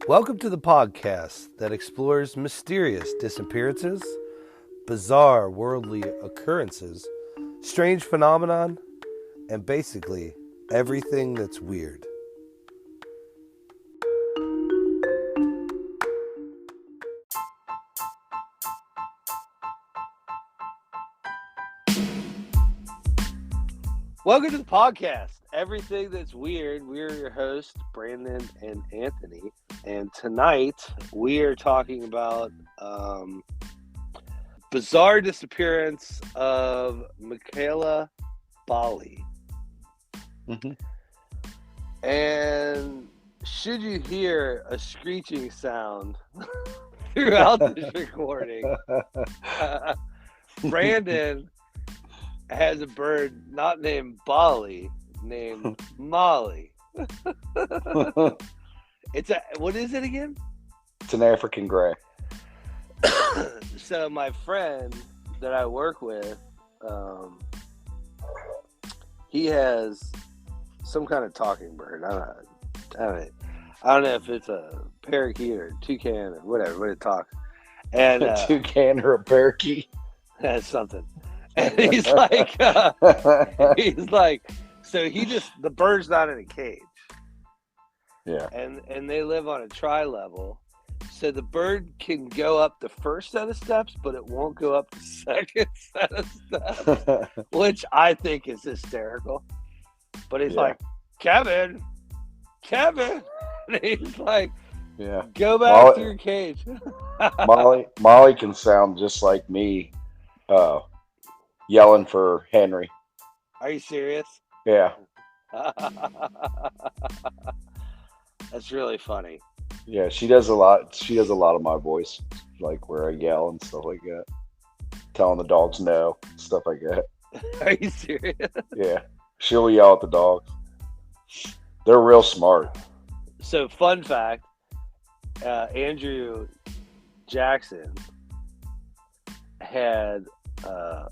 Welcome to the podcast that explores mysterious disappearances, bizarre worldly occurrences, strange phenomenon, and basically everything that's weird. Welcome to the podcast, Everything That's Weird. We're your hosts, Brandon and Anthony. And tonight we are talking about bizarre disappearance of Mekayla Bali. Mm-hmm. And should you hear a screeching sound throughout this recording, Brandon has a bird not named Bali, named Molly. What is it again? It's an African gray. So my friend that I work with, he has some kind of talking bird. I don't know if it's a parakeet or a toucan or whatever, but it talks. And A toucan or a parakeet. that's something. And he's like, so the bird's not in a cage. Yeah. And they live on a tri-level. So the bird can go up the first set of steps, but it won't go up the second set of steps, which I think is hysterical. But he's like, Kevin. And he's like, yeah, go back to your cage. Molly can sound just like me, yelling for Henry. Are you serious? Yeah. That's really funny. Yeah, she does a lot. She does a lot of my voice, like where I yell and stuff like that, telling the dogs no, stuff like that. Are you serious? Yeah, she'll yell at the dogs. They're real smart. So, fun fact: Andrew Jackson had a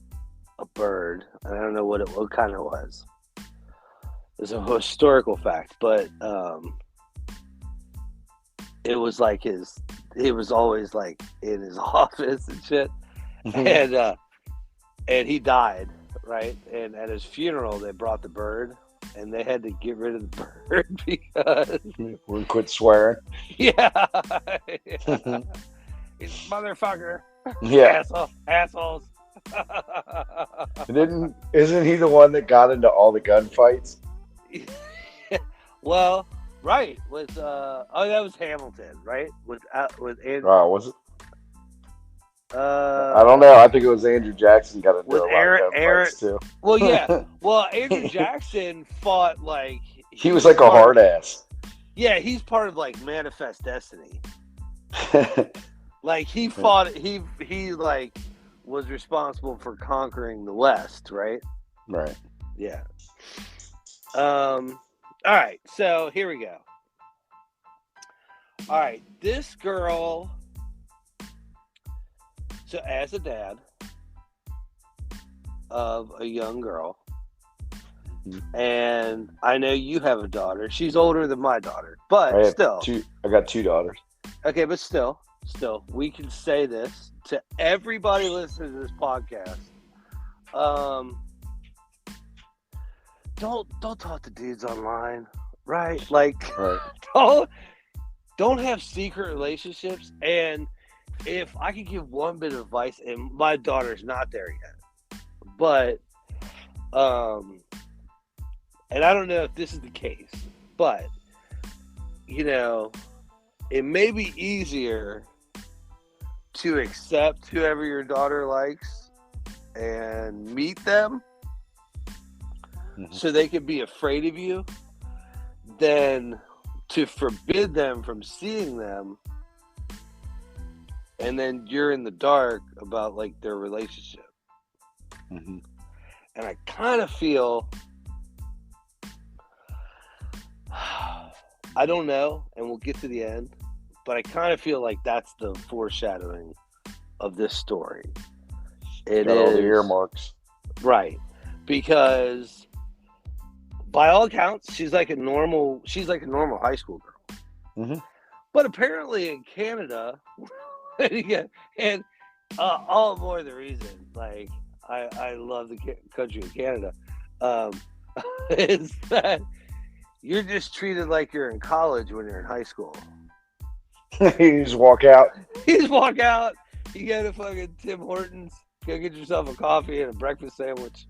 bird. I don't know what kind it was. It's a historical fact, but it was like he was always like in his office and shit. And he died, right? And at his funeral they brought the bird and they had to get rid of the bird because we quit swearing. Yeah. He's motherfucker. Yeah. Assholes. Isn't he the one that got into all the gunfights? Well, right, with that was Hamilton, right? With Andrew. Was it? I don't know. I think it was Andrew Jackson got into with a lot of gunfights too. Well, yeah. Well, Andrew Jackson fought like he was like a hard ass. Yeah, he's part of like Manifest Destiny. Like he fought. He like was responsible for conquering the West, right? Right. Yeah. All right, so here we go. All right, this girl. So, as a dad of a young girl, and I know you have a daughter. She's older than my daughter, but still. I got two daughters. Okay, but still, we can say this to everybody listening to this podcast. Don't talk to dudes online, right? Like, right. don't have secret relationships. And if I could give one bit of advice, and my daughter's not there yet, but and I don't know if this is the case, but it may be easier to accept whoever your daughter likes and meet them so they can be afraid of you than to forbid them from seeing them and then you're in the dark about like their relationship. And I kind of feel I don't know, and we'll get to the end, but I kind of feel like that's the foreshadowing of this story. It got is all the earmarks. Right. Because by all accounts, she's like a normal high school girl. But apparently in Canada, yeah, and all the more the reason, like I love the country of Canada, um, is that you're just treated like you're in college when you're in high school. You just walk out. You just walk out, you go to fucking Tim Hortons, go get yourself a coffee and a breakfast sandwich.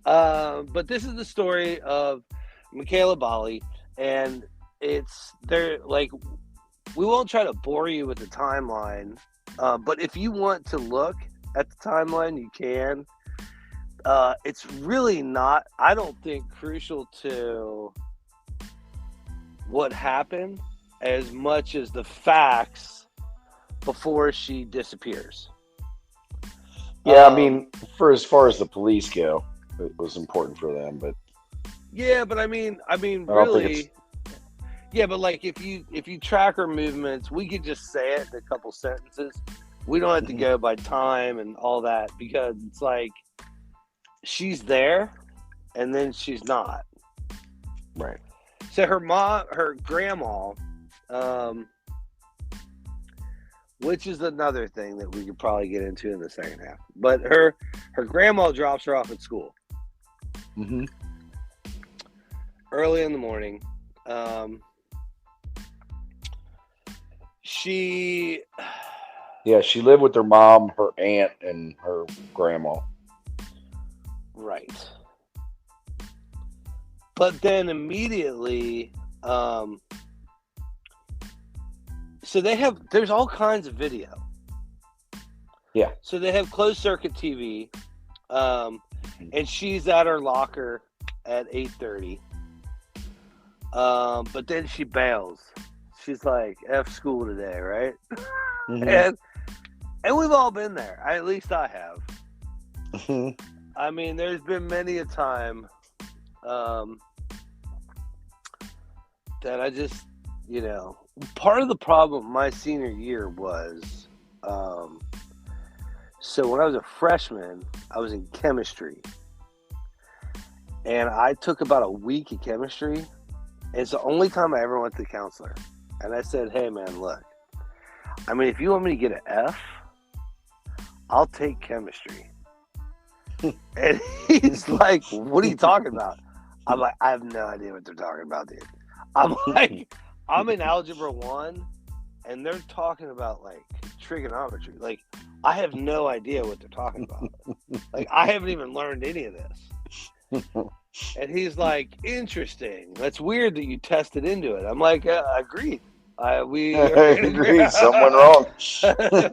But this is the story of Mekayla Bali, and it's there. Like, we won't try to bore you with the timeline, but if you want to look at the timeline, you can. It's really not, I don't think, crucial to what happened as much as the facts before she disappears. Yeah, I mean, for as far as the police go, it was important for them, but yeah, but I mean, I don't really, think yeah, but like if you track her movements, we could just say it in a couple sentences. We don't have to go by time and all that, because it's like she's there and then she's not. right. So her grandma, which is another thing that we could probably get into in the second half. But her grandma drops her off at school early in the morning. She lived with her mom, her aunt, and her grandma. Right. But then immediately, so there's all kinds of video. Yeah. So they have closed circuit TV, and she's at her locker at 8:30. But then she bails. She's like, F school today, right? And we've all been there. At least I have. I mean, there's been many a time that I just, part of the problem my senior year was, so when I was a freshman, I was in chemistry. And I took about a week of chemistry. And it's the only time I ever went to the counselor. And I said, hey, man, look, I mean, if you want me to get an F, I'll take chemistry. And he's like, what are you talking about? I'm like, I have no idea what they're talking about, dude. I'm like, I'm in Algebra 1, and they're talking about, like, trigonometry. Like, I have no idea what they're talking about. Like, I haven't even learned any of this. And he's like, interesting. That's weird that you tested into it. I'm like, agreed. We agreed. Something went wrong.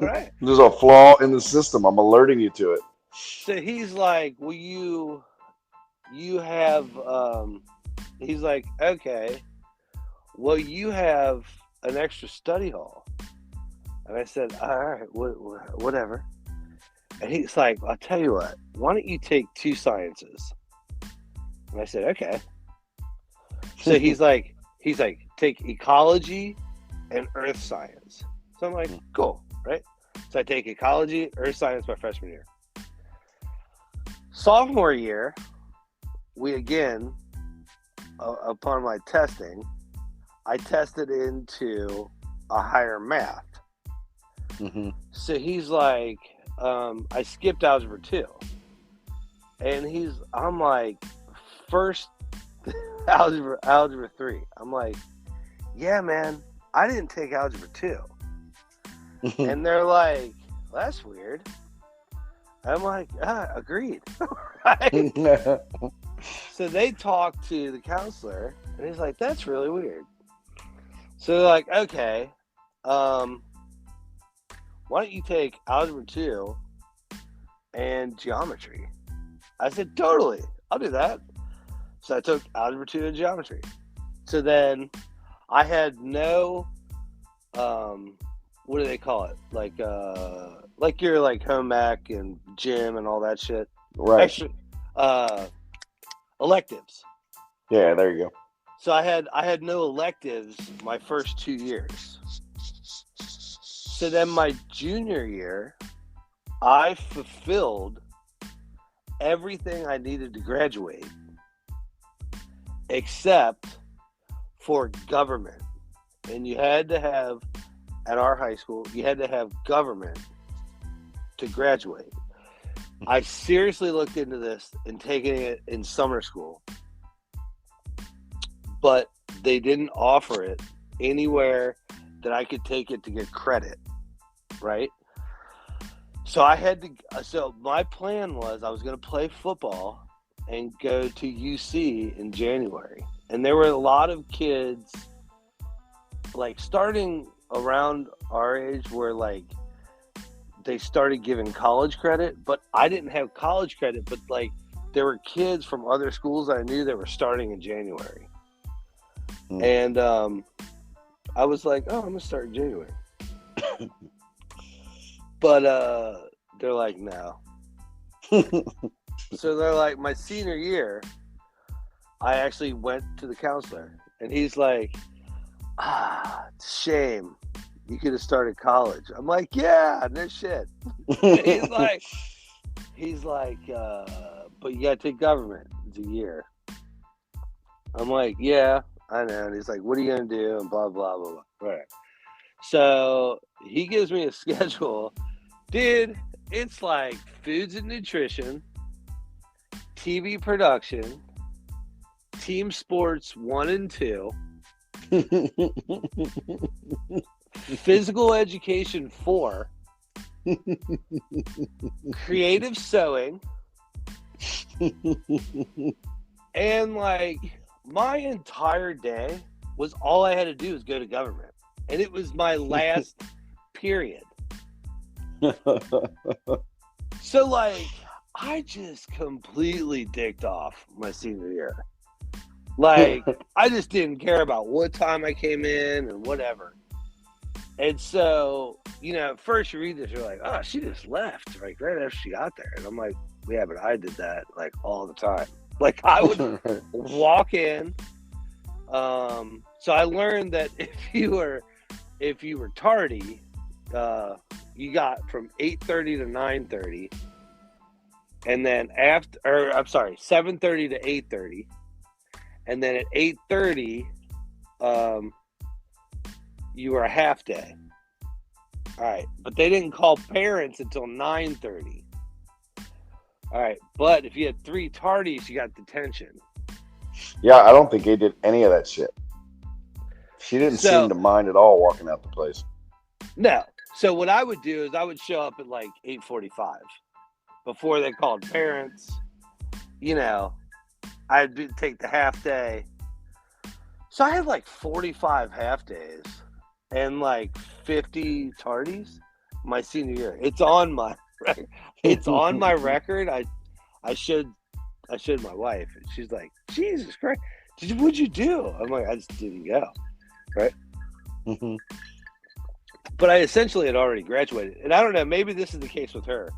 Right. There's a flaw in the system. I'm alerting you to it. So he's like, well, you have, he's like, okay, well, you have an extra study hall. And I said, all right, whatever. And he's like, I'll tell you what, why don't you take 2 sciences? And I said, okay. So he's like, take ecology and earth science. So I'm like, cool, right? So I take ecology, earth science my freshman year. Sophomore year, we again, upon my testing, I tested into a higher math. So he's like, I skipped algebra 2. And I'm like, first algebra 3. I'm like, yeah, man, I didn't take algebra 2. And they're like, well, that's weird. I'm like, agreed. Right? So they talked to the counselor, and he's like, that's really weird. So they're like, okay, why don't you take algebra 2 and geometry? I said, totally, I'll do that. So I took algebra 2 and geometry. So then I had no, what do they call it? Like your like home ec and gym and all that shit. Right. Actually, electives. Yeah, there you go. So I had no electives my first 2 years. So then my junior year, I fulfilled everything I needed to graduate, except for government. And you had to have, at our high school, you had to have government to graduate. I seriously looked into this and taking it in summer school, but they didn't offer it anywhere that I could take it to get credit, right? So my plan was I was going to play football and go to UC in January. And there were a lot of kids, like, starting around our age where, like, they started giving college credit, but I didn't have college credit, but, like, there were kids from other schools I knew that were starting in January. And I was like, oh, I'm going to start in January. But they're like, no. So they're like, my senior year, I actually went to the counselor, and he's like, it's a shame. You could have started college. I'm like, yeah, no shit. he's like, but you got to take government. It's a year. I'm like, yeah, I know. And he's like, what are you going to do? And blah, blah, blah, blah. Right. So he gives me a schedule. Dude, it's like foods and nutrition, TV production, team sports 1 and 2, physical education 4, creative sewing, and, like, my entire day was all I had to do was go to government. And it was my last period. So, like, I just completely dicked off my senior year. Like, I just didn't care about what time I came in and whatever. And so, at first you read this, you're like, oh, she just left, like, right after she got there. And I'm like, yeah, but I did that, like, all the time. Like, I would walk in. So I learned that if you were tardy, you got from 8:30 to 9:30, and then 7:30 to 8:30, and then at 8:30, you were a half day. All right, but they didn't call parents until 9:30. All right, but if you had 3 tardies, you got detention. Yeah, I don't think they did any of that shit. She didn't seem to mind at all walking out the place. No. So what I would do is I would show up at like 8:45 before they called parents. I'd take the half day. So I had like 45 half days and like 50 tardies my senior year. It's on my record. It's on my record. I showed my wife, and she's like, Jesus Christ, what'd you do? I'm like, I just didn't go. Right? Mm-hmm. But I essentially had already graduated. And I don't know, maybe this is the case with her.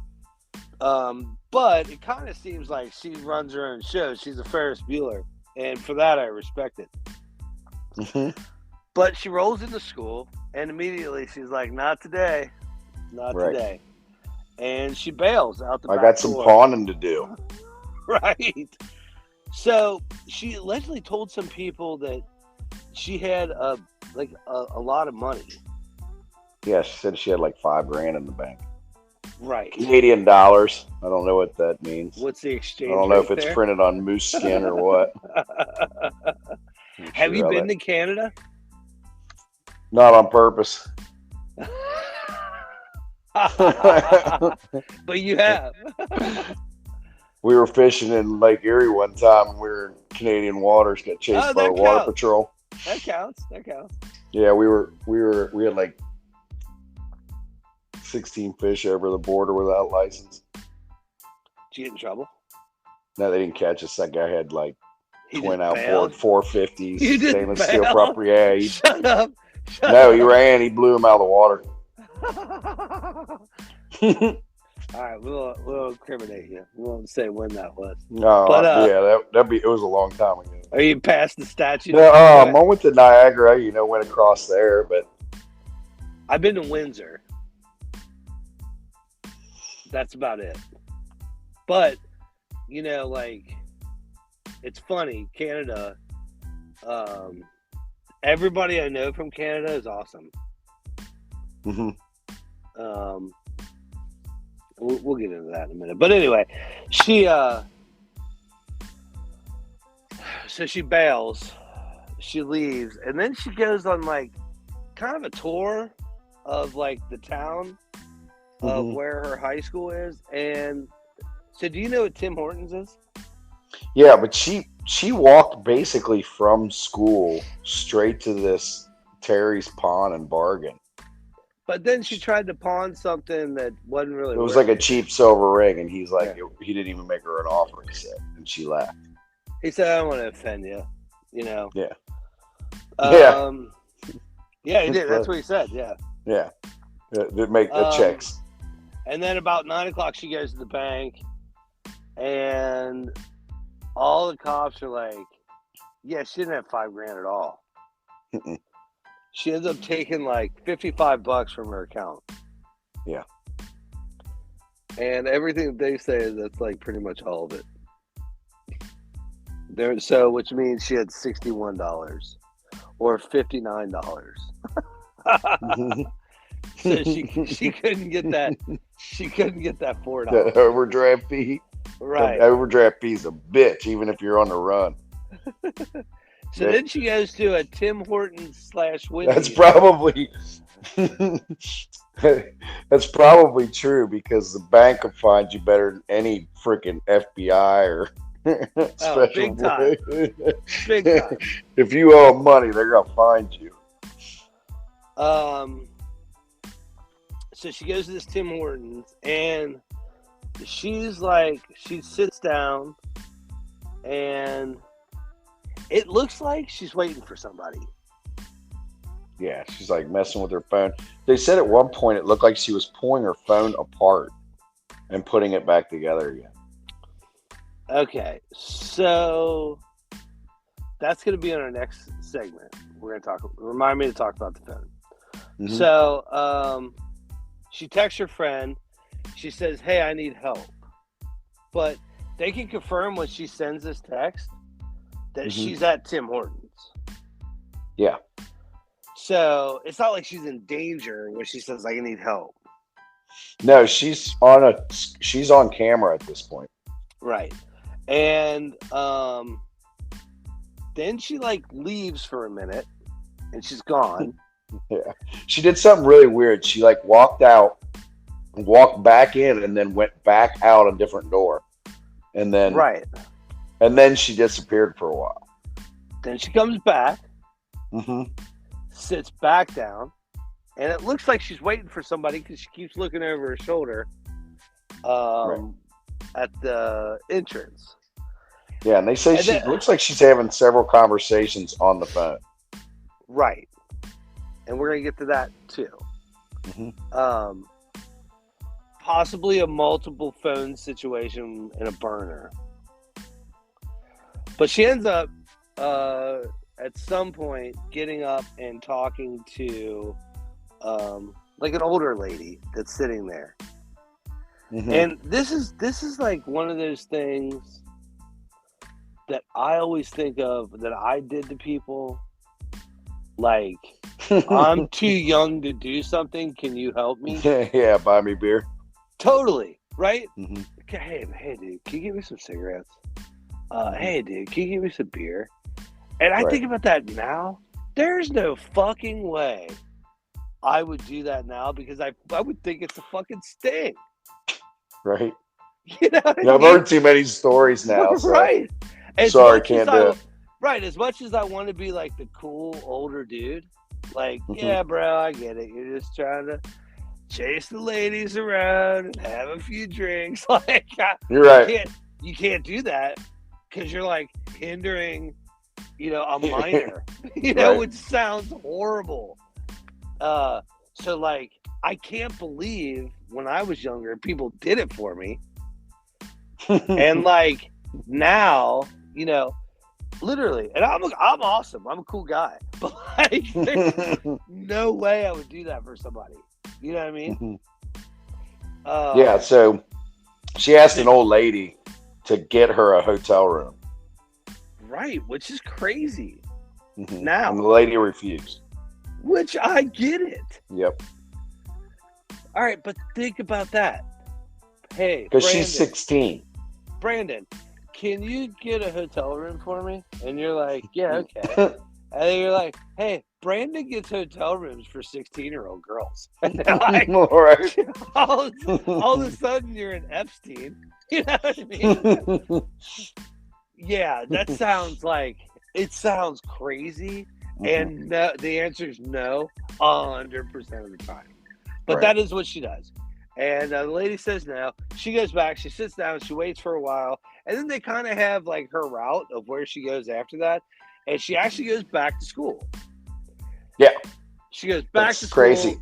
But it kind of seems like she runs her own show. She's a Ferris Bueller. And for that, I respect it. Mm-hmm. But she rolls into school, and immediately she's like, not today. Not today. And she bails out the back door. I got some pawning to do. Right. So she allegedly told some people that she had a lot of money. Yeah, she said she had like $5,000 in the bank. Right. Canadian dollars. I don't know what that means. What's the exchange? I don't know if it's printed on moose skin or what. Have you been to Canada? Not on purpose. But you have. We were fishing in Lake Erie one time, and we were in Canadian waters. Got chased by the water patrol. That counts. Yeah, we had like 16 fish over the border without license. Did you get in trouble? No, they didn't catch us. That guy had like twin outboard 450s, stainless steel property. Yeah, Shut up. He ran. He blew him out of the water. All right, we'll incriminate you. We won't say when that was. No, but it was a long time ago. Are you past the statute? No, I went to Niagara. Went across there, but I've been to Windsor. That's about it. But it's funny. Canada, everybody I know from Canada is awesome. Mm-hmm. We'll get into that in a minute. But anyway, she so she bails, she leaves, and then she goes on like kind of a tour of like the town of where her high school is. And so, do you know what Tim Hortons is? Yeah, but she walked basically from school straight to this Terry's Pawn and Bargain. But then she tried to pawn something that wasn't really. It was working. like a cheap silver ring, and he's like, he didn't even make her an offer. He said, and she laughed. He said, "I don't want to offend you," you know. Yeah. Yeah, he did. That's what he said. Yeah. Yeah. It checks. And then about 9 o'clock, she goes to the bank, and all the cops are like, "Yeah, she didn't have $5,000 at all." Mm-mm. She ends up taking like $55 from her account. Yeah. And everything that they say is that's like pretty much all of it. So which means she had $61 or $59. So she couldn't get that. She couldn't get that $4. The overdraft fee. Right. The overdraft fee's a bitch, even if you're on the run. So then she goes to a Tim Hortons / Wendy's. That's probably true, because the bank will find you better than any freaking FBI or special. Big time. Big time. If you owe them money, they're gonna find you. So she goes to this Tim Hortons, and she's like, she sits down, and it looks like she's waiting for somebody. Yeah, she's like messing with her phone. They said at one point it looked like she was pulling her phone apart and putting it back together again. Okay, so that's going to be in our next segment. We're going to talk. Remind me to talk about the phone. Mm-hmm. So she texts her friend. She says, "Hey, I need help," but they can confirm when she sends this text that she's at Tim Hortons. Yeah. So it's not like she's in danger when she says, "I need help." No, she's on camera at this point. Right. And then she like leaves for a minute and she's gone. Yeah. She did something really weird. She like walked out, walked back in, and then went back out a different door. And then And then she disappeared for a while. Then she comes back, sits back down, and it looks like she's waiting for somebody because she keeps looking over her shoulder at the entrance. Yeah, and they say looks like she's having several conversations on the phone. Right. And we're going to get to that too. Possibly a multiple phone situation in a burner. But she ends up at some point getting up and talking to like an older lady that's sitting there. And this is like one of those things that I always think of that I did to people. Like, I'm too young to do something. Can you help me? Yeah, buy me beer. Totally, right? Hey, dude, can you give me some cigarettes? Hey, dude, can you give me some beer? And I think about that now. There's no fucking way I would do that now because I would think it's a fucking sting. Right. You know what I mean? I've heard too many stories now. So. Right. Sorry, can't do it. Right. As much as I want to be like the cool older dude, like, yeah, bro, I get it. You're just trying to chase the ladies around and have a few drinks. Like, you're right. You can't do that because you're like hindering, a minor, which sounds horrible. So like, I can't believe when I was younger, people did it for me. And like now, literally, and I'm awesome. I'm a cool guy, but like, there's no way I would do that for somebody. You know what I mean? Yeah. So she asked an old lady to get her a hotel room. Right, which is crazy. now. And the lady refused. Which I get it. Yep. All right, but think about that. Hey, because she's 16. Brandon, can you get a hotel room for me? And you're like, yeah, okay. And then you're like, hey, Brandon gets hotel rooms for 16-year-old girls. And they're like, right. all of a sudden you're an Epstein. You know what I mean? Yeah, that sounds crazy. And no, the answer is no, 100% of the time. But that is what she does. And the lady says no. She goes back. She sits down. She waits for a while. And then they kind of have like her route of where she goes after that. And she actually goes back to school. Yeah. She goes back to school. Crazy.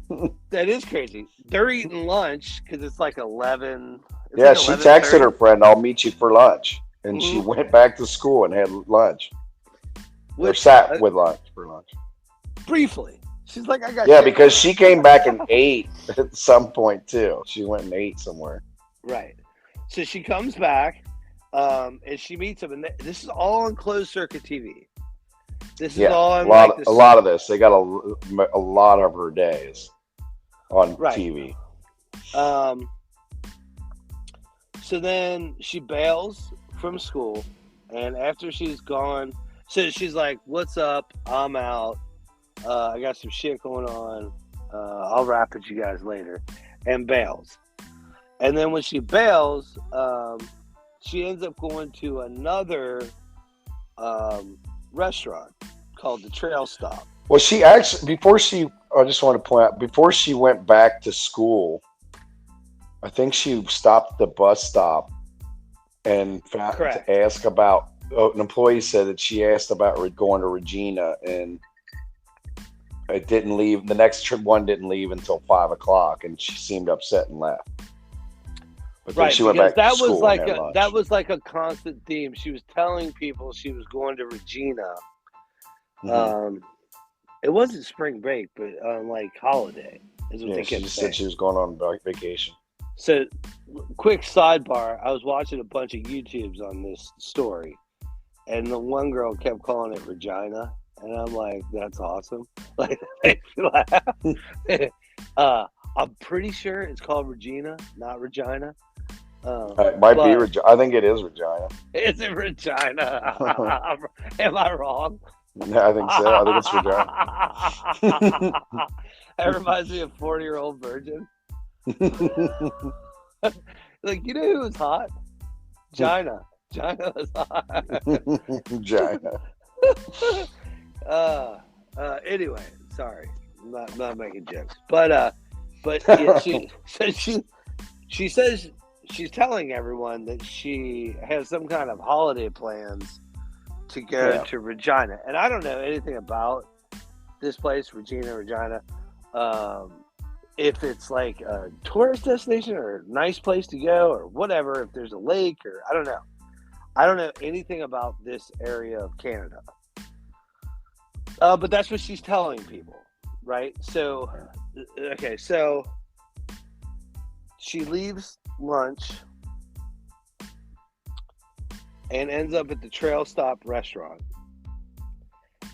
That is crazy. They're eating lunch because it's like 11. Yeah, like she texted her friend, I'll meet you for lunch. And she went back to school and had lunch. Or sat with lunch for lunch. Briefly. She's like, I got. Yeah, because she came back and ate at some point too. She went and ate somewhere. Right. So she comes back, and she meets him, and this is all on closed circuit TV. This is all on a lot of this. They got a lot of her days on TV. So then she bails from school, and after she's gone, so she's like, "What's up? I'm out. I got some shit going on. I'll rap with you guys later," and bails. And then when she bails, she ends up going to another restaurant called the Trail Stop. Well, she actually, I just want to point out, before she went back to school, I think she stopped at the bus stop and to ask about, an employee said that she asked about going to Regina, and it didn't leave. The next one didn't leave until 5 o'clock, and she seemed upset and left. But then she went back to school. That was like a constant theme. She was telling people she was going to Regina. It wasn't spring break, but like holiday is what they kept saying. She said she was going on vacation. So, quick sidebar: I was watching a bunch of YouTubes on this story, and the one girl kept calling it Regina. And I'm like, that's awesome. Like, I'm pretty sure it's called Regina, not Regina. It might be Regina. I think it is Regina. Is it Regina? Am I wrong? Yeah, I think so. I think it's Regina. That reminds me of 40-year-old virgin. Like, you know who was hot? Gina. Gina was hot. Gina. Anyway, sorry, I'm not making jokes, but yeah, she says she's telling everyone that she has some kind of holiday plans to go to Regina, and I don't know anything about this place, Regina. If it's like a tourist destination or a nice place to go or whatever, if there's a lake or I don't know anything about this area of Canada. But that's what she's telling people, right? So, okay, so she leaves lunch and ends up at the Trail Stop restaurant.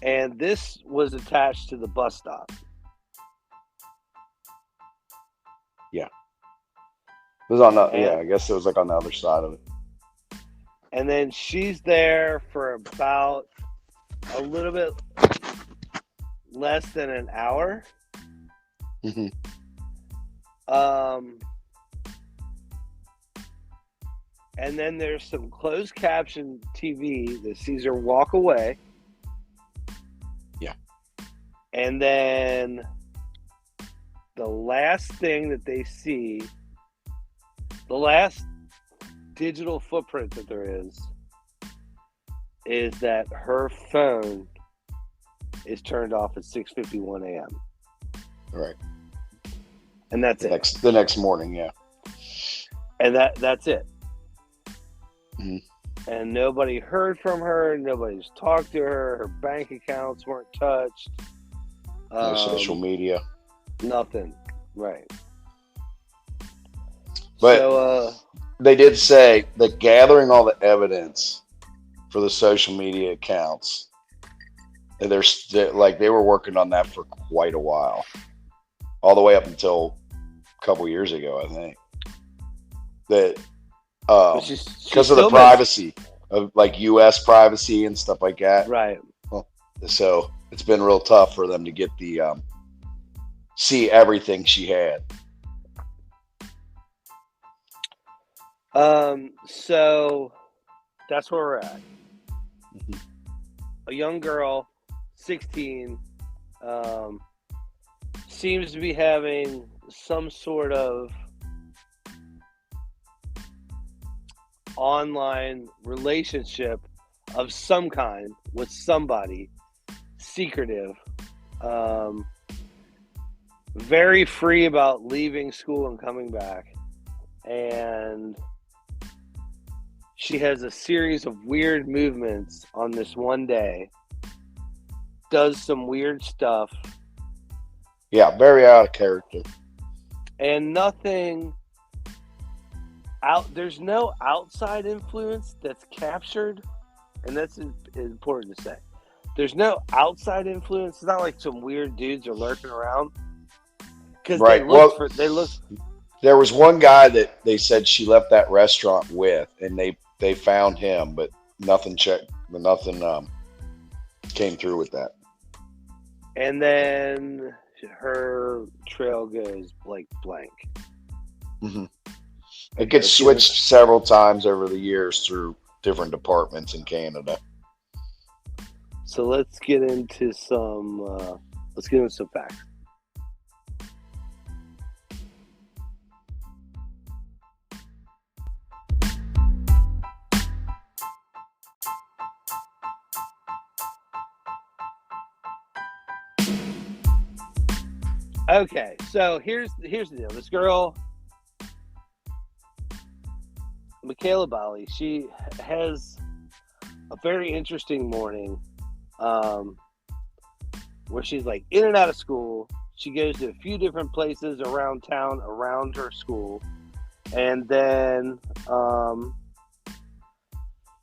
And this was attached to the bus stop. Yeah. It was on the, I guess it was like on the other side of it. And then she's there for about a little bit less than an hour. And then there's some closed caption TV that sees her walk away. Yeah. And then the last thing that they see, the last digital footprint that there is that her phone is turned off at 6:51 a.m. Right. And that's it. The next morning, yeah. And that's it. And nobody heard from her. Nobody's talked to her. Her bank accounts weren't touched. No social media. Nothing. Right. But so, they did say that gathering all the evidence for the social media accounts And they were working on that for quite a while, all the way up until a couple years ago, I think. That because of the privacy of like U.S. privacy and stuff like that, right? So it's been real tough for them to get the see everything she had. So that's where we're at. Mm-hmm. A young girl, 16, seems to be having some sort of online relationship of some kind with somebody, secretive, very free about leaving school and coming back, and she has a series of weird movements on this one day, does some weird stuff. Yeah, very out of character. And there's no outside influence that's captured, and that's important to say. There's no outside influence. It's not like some weird dudes are lurking around. Because they look. There was one guy that they said she left that restaurant with, and they found him, but nothing came through with that. And then her trail goes blank. Mm-hmm. It gets switched several times over the years through different departments in Canada. So let's get into some facts. Okay, so here's the deal. This girl, Mekayla Bali, she has a very interesting morning where she's like in and out of school. She goes to a few different places around town, around her school, and then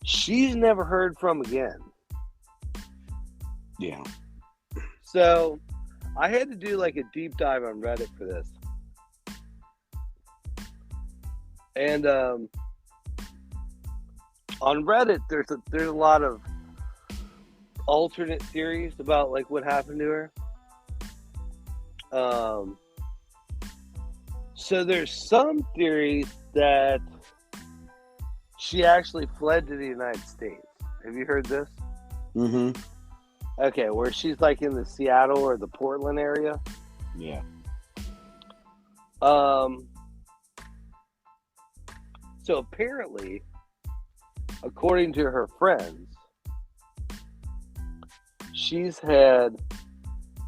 she's never heard from again. Yeah. So I had to do like a deep dive on Reddit for this. And on Reddit, there's a lot of alternate theories about like what happened to her. So there's some theories that she actually fled to the United States. Have you heard this? Mm-hmm. Okay, where she's like in the Seattle or the Portland area. Yeah. So apparently, according to her friends, she's had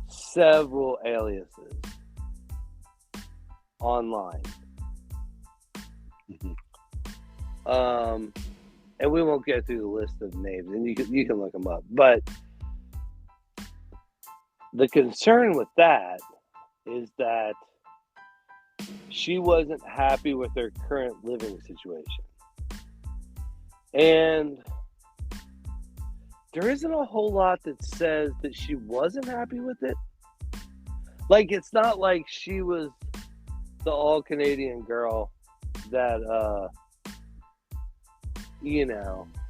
several aliases online. Mm-hmm. And we won't go through the list of names, and you can look them up. But the concern with that is that she wasn't happy with her current living situation. And there isn't a whole lot that says that she wasn't happy with it. Like, it's not like she was the all-Canadian girl that,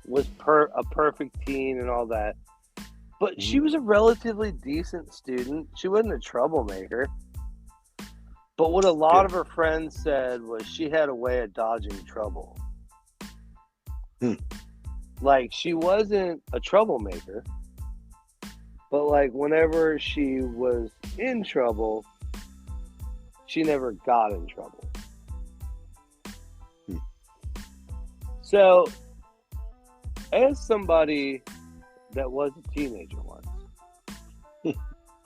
was a perfect teen and all that. But she was a relatively decent student. She wasn't a troublemaker. But what a lot of her friends said was she had a way of dodging trouble. Like, she wasn't a troublemaker, but like whenever she was in trouble, she never got in trouble. So, as somebody that was a teenager once,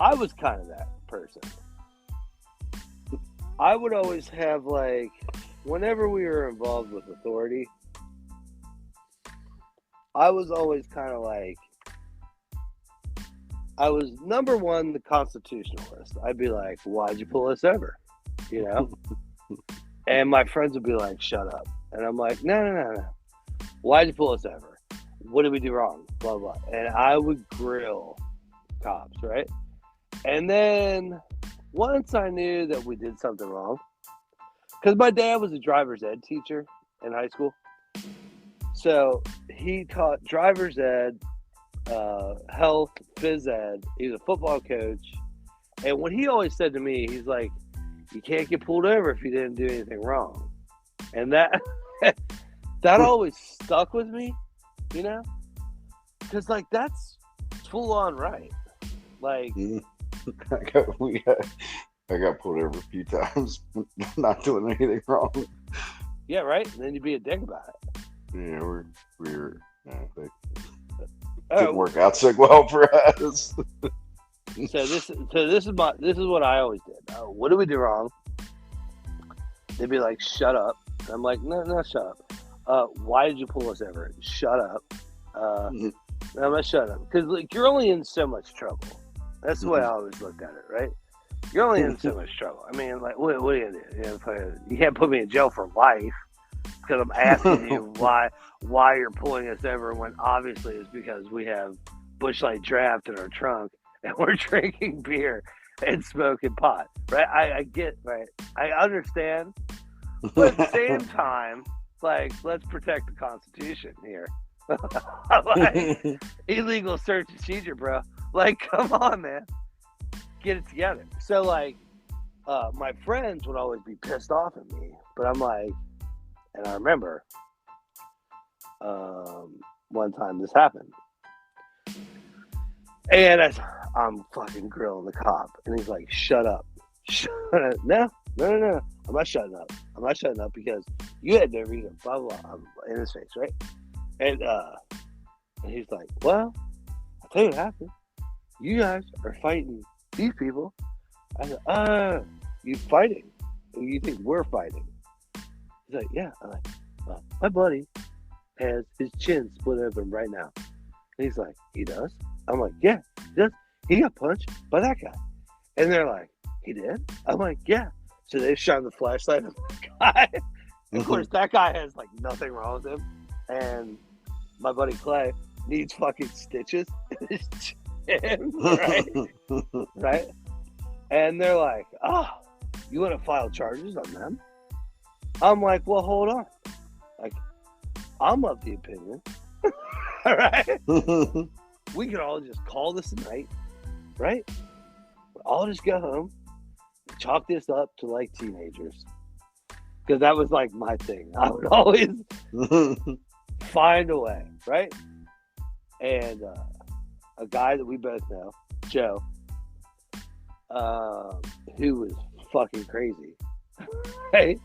I was kind of that person. I would always have, like, whenever we were involved with authority, I was always kind of like, I was, number one, the constitutionalist. I'd be like, why'd you pull us over? You know? And my friends would be like, shut up. And I'm like, no. Why'd you pull us over? What did we do wrong? Blah, blah. And I would grill cops, right? And then once I knew that we did something wrong, because my dad was a driver's ed teacher in high school. So he taught driver's ed, health, phys ed. He was a football coach. And what he always said to me, he's like, you can't get pulled over if you didn't do anything wrong. And that always stuck with me, you know? Because, like, that's full on right. Like, I got pulled over a few times, not doing anything wrong. Yeah, right? And then you'd be a dick about it. Yeah, we're didn't work out so well for us. So this is what I always did. What did we do wrong? They'd be like, "Shut up." I'm like, "No, shut up." Why did you pull us over? Shut up. No, I'm not shut up because like you're only in so much trouble. That's the way I always looked at it, right? You're only in so much trouble. I mean, like, what are you gonna do? You can't put me in jail for life because I'm asking you why you're pulling us over when obviously it's because we have Busch Light Draft in our trunk and we're drinking beer and smoking pot, right? I get, right? I understand, but at the same time, like, let's protect the Constitution here. Like, illegal search and seizure, bro. Like, come on, man. Get it together. So, like, my friends would always be pissed off at me, but I'm like, and I remember one time this happened, and I'm fucking grilling the cop, and he's like, "Shut up, shut up." No, I'm not shutting up. I'm not shutting up because you had no reason. Blah blah. I'm in his face, right? And he's like, "Well, I'll tell you what happened. You guys are fighting these people." I said, you fighting? You think we're fighting? He's like, "Yeah." I'm like, my buddy has his chin split open right now. And he's like, "He does?" I'm like, "Yeah, he does. He got punched by that guy." And they're like, "He did?" I'm like, "Yeah." So they shine the flashlight on the guy. And of course, that guy has like nothing wrong with him. And my buddy Clay needs fucking stitches in his chin, right? Right? And they're like, "Oh, you want to file charges on them?" I'm like, "Well, hold on. Like, I'm of the opinion, all right? We could all just call this a night, right? I'll just go home, chalk this up to like teenagers." Because that was like my thing. I would always find a way, right? And a guy that we both know, Joe, who was fucking crazy, right?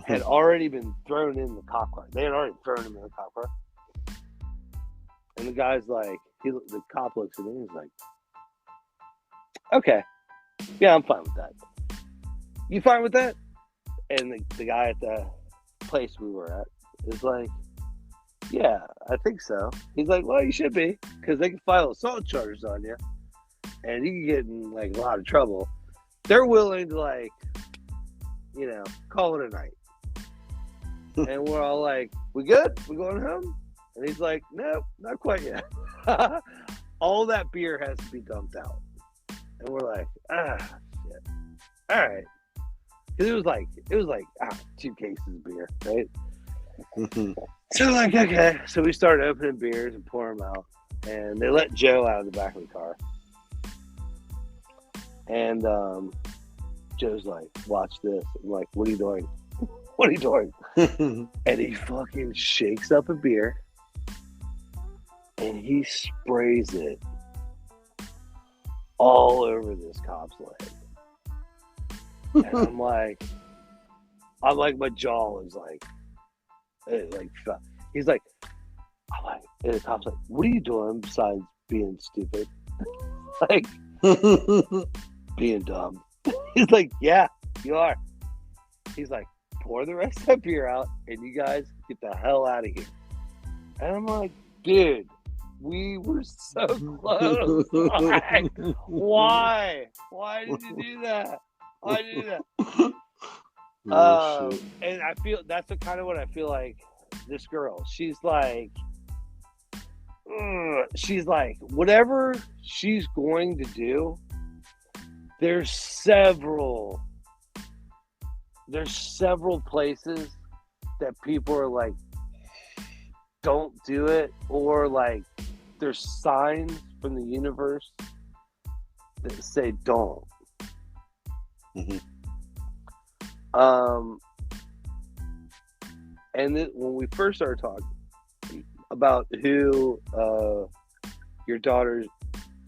Had already been thrown in the cop car. They had already thrown him in the cop car. And the guy's like, the cop looks at me and he's like, "Okay, yeah, I'm fine with that. You fine with that?" And the guy at the place we were at is like, "Yeah, I think so." He's like, "Well, you should be, because they can file assault charges on you, and you can get in like a lot of trouble. They're willing to like, you know, call it a night." And we're all like, "We good? We going home?" And he's like, "Nope, not quite yet." All that beer has to be dumped out. And we're like, shit. All right. Because it was like 2 cases of beer, right? So like, okay. So we started opening beers and pouring them out. And they let Joe out of the back of the car. And Joe's like, "Watch this." I'm like, "What are you doing? What are you doing?" And he fucking shakes up a beer. And he sprays it all over this cop's leg. And I'm like, my jaw is like, he's like, and the cop's like, "What are you doing besides being stupid?" Like, being dumb. He's like, "Yeah, you are." He's like, "Pour the rest of that beer out and you guys get the hell out of here." And I'm like, "Dude, we were so close. Like, why? Why did you do that? Why did you do that?" And I feel that's kind of what I feel like this girl. She's like, she's like, whatever she's going to do, there's several places that people are like, don't do it, or like there's signs from the universe that say don't. Mm-hmm. And then when we first started talking about who your daughter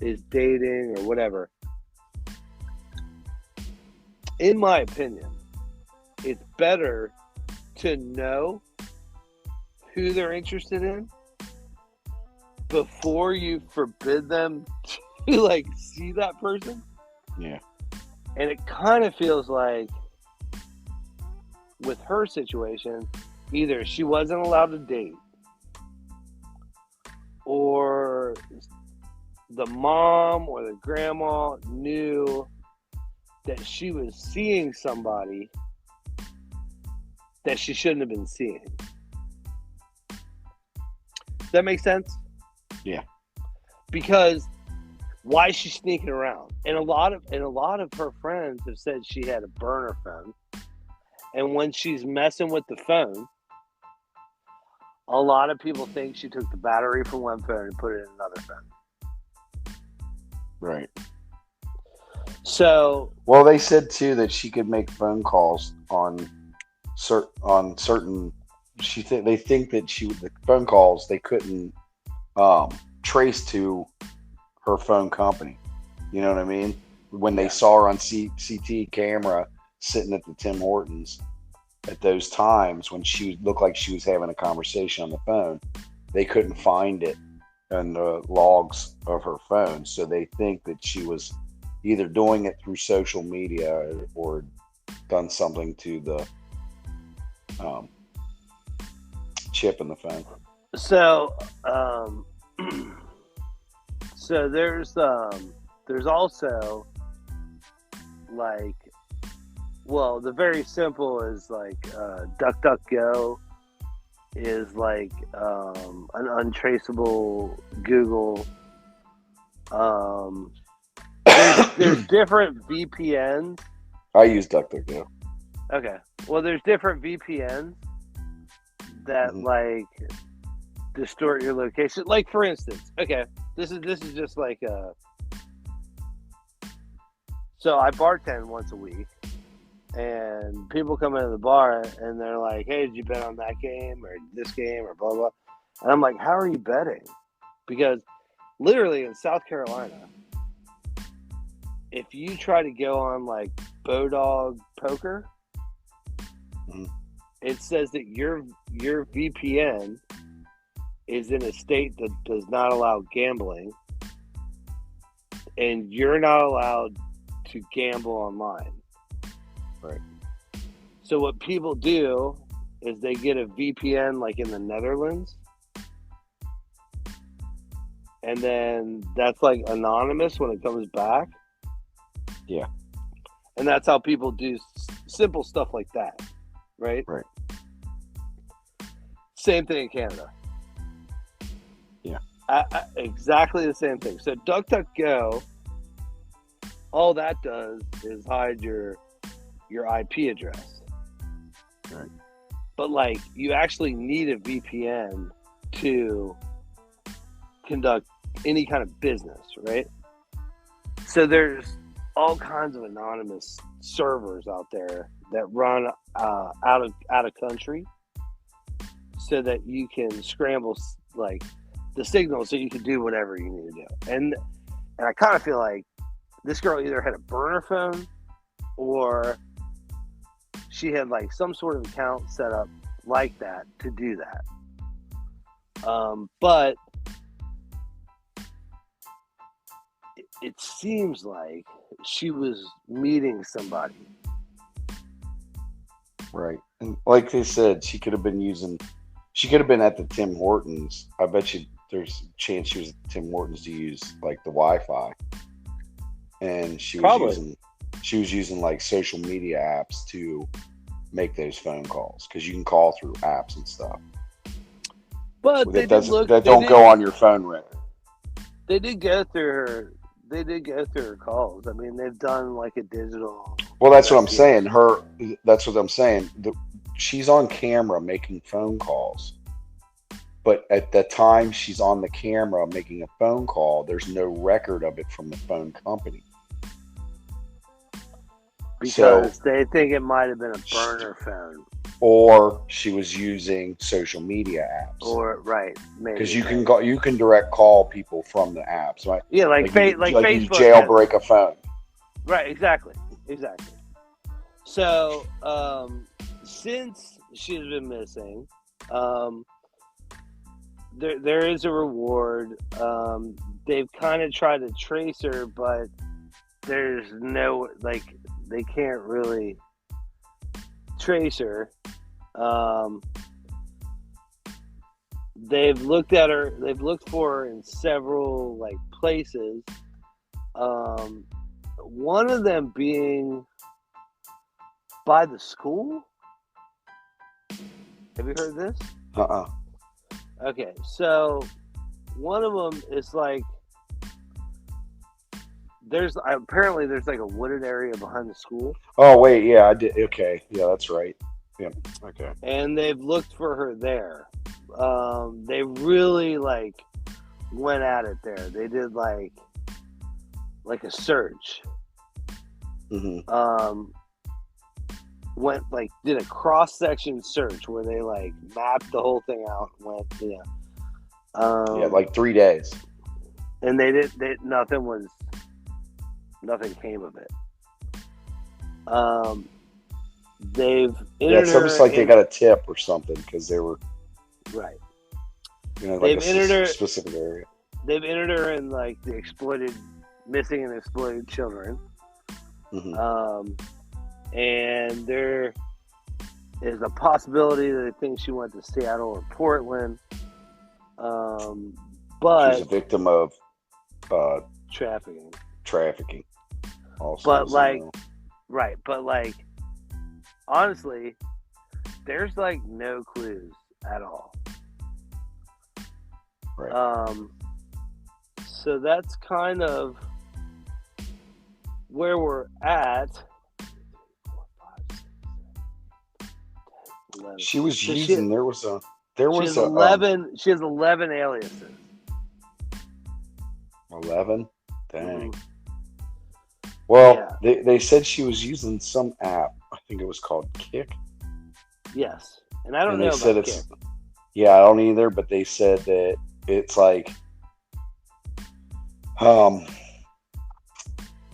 is dating or whatever, in my opinion, it's better to know who they're interested in before you forbid them to like see that person. Yeah. And it kind of feels like with her situation, either she wasn't allowed to date, or the mom or the grandma knew that she was seeing somebody that she shouldn't have been seeing. Does that make sense? Yeah. Because why is she sneaking around? And a lot of her friends have said she had a burner phone. And when she's messing with the phone, a lot of people think she took the battery from one phone and put it in another phone. Right. So, well, they said too that she could make phone calls on certain. They think that the phone calls they couldn't trace to her phone company. You know what I mean? When they saw her on CT camera sitting at the Tim Hortons at those times when she looked like she was having a conversation on the phone, they couldn't find it in the logs of her phone. So they think that she was either doing it through social media or done something to the chip in the phone. So, so there's also like, well, the very simple is like DuckDuckGo is like an untraceable Google. There's different VPNs. I use DuckDuckGo. Okay. Well, there's different VPNs that like distort your location. Like for instance, okay, this is just like so I bartend once a week, and people come into the bar and they're like, "Hey, did you bet on that game or this game or blah blah?" And I'm like, "How are you betting?" Because literally in South Carolina, if you try to go on like Bodog Poker, it says that your VPN is in a state that does not allow gambling, and you're not allowed to gamble online. Right. So what people do is they get a VPN like in the Netherlands, and then that's like anonymous when it comes back. Yeah. And that's how people do simple stuff like that. Right? Right. Same thing in Canada. Yeah. Exactly the same thing. So DuckDuckGo, all that does is hide your IP address. Right. But like, you actually need a VPN to conduct any kind of business, right? So there's all kinds of anonymous servers out there that run out of country, so that you can scramble like the signal so you can do whatever you need to do. And I kind of feel like this girl either had a burner phone or she had like some sort of account set up like that to do that. But it seems like she was meeting somebody. Right. And like they said, she could have been at the Tim Hortons. I bet you there's a chance she was at Tim Hortons to use like the Wi-Fi. And she was using like social media apps to make those phone calls, because you can call through apps and stuff. But they did look. That don't go on your phone record. They did go through her. They did go through her calls. I mean, they've done like a digital. Well, that's what I'm saying. That's what I'm saying. She's on camera making phone calls. But at the time she's on the camera making a phone call, there's no record of it from the phone company. Because they think it might have been a burner phone. Or she was using social media apps. Or right, maybe because you can direct call people from the apps, right? Yeah, like Facebook. You jailbreak a phone. Right, exactly. So since she's been missing, there is a reward. They've kind of tried to trace her, but there's no they can't really trace her. They've looked at her. They've looked for her in several places. One of them being by the school. Have you heard this? Okay, so one of them is there's a wooded area behind the school. Oh wait, yeah, I did. Okay, yeah, that's right. Yeah, okay. And they've looked for her there. They really went at it there. They did a search. Mm-hmm. Did a cross section search where they mapped the whole thing out. And went, 3 days. And nothing came of it. They've it's almost like they got a tip or something because they were right. They've entered her specific area. They've entered her in the missing and exploited children. Mm-hmm. And there is a possibility that they think she went to Seattle or Portland. But she's a victim of trafficking. Also, but right, but honestly, there's no clues at all. Right. So that's kind of where we're at. She was using. There was 11. She has 11 aliases. 11. Dang. Well, they said she was using some app. I think it was called Kick. Yes, and I don't know about Kick. Yeah, I don't either. But they said that it's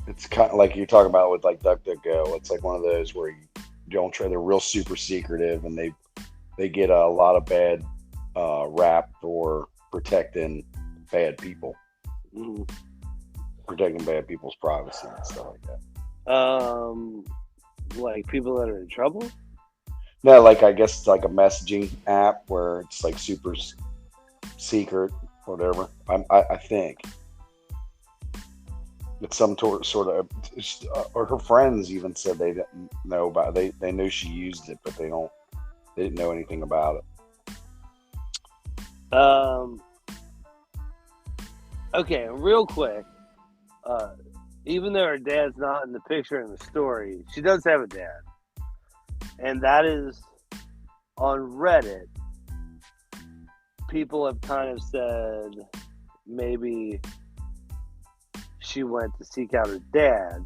it's kind of like you're talking about with DuckDuckGo. It's one of those where you don't try. They're real super secretive, and they get a lot of bad rap for protecting bad people. Mm-hmm. Protecting bad people's privacy and stuff like that. People that are in trouble? No, I guess it's a messaging app where it's super secret, whatever. I think it's some sort of, or her friends even said they didn't know about it. They knew she used it, but they didn't know anything about it. Okay, real quick. Even though her dad's not in the picture in the story, she does have a dad. And that is on Reddit. People have kind of said maybe she went to seek out her dad,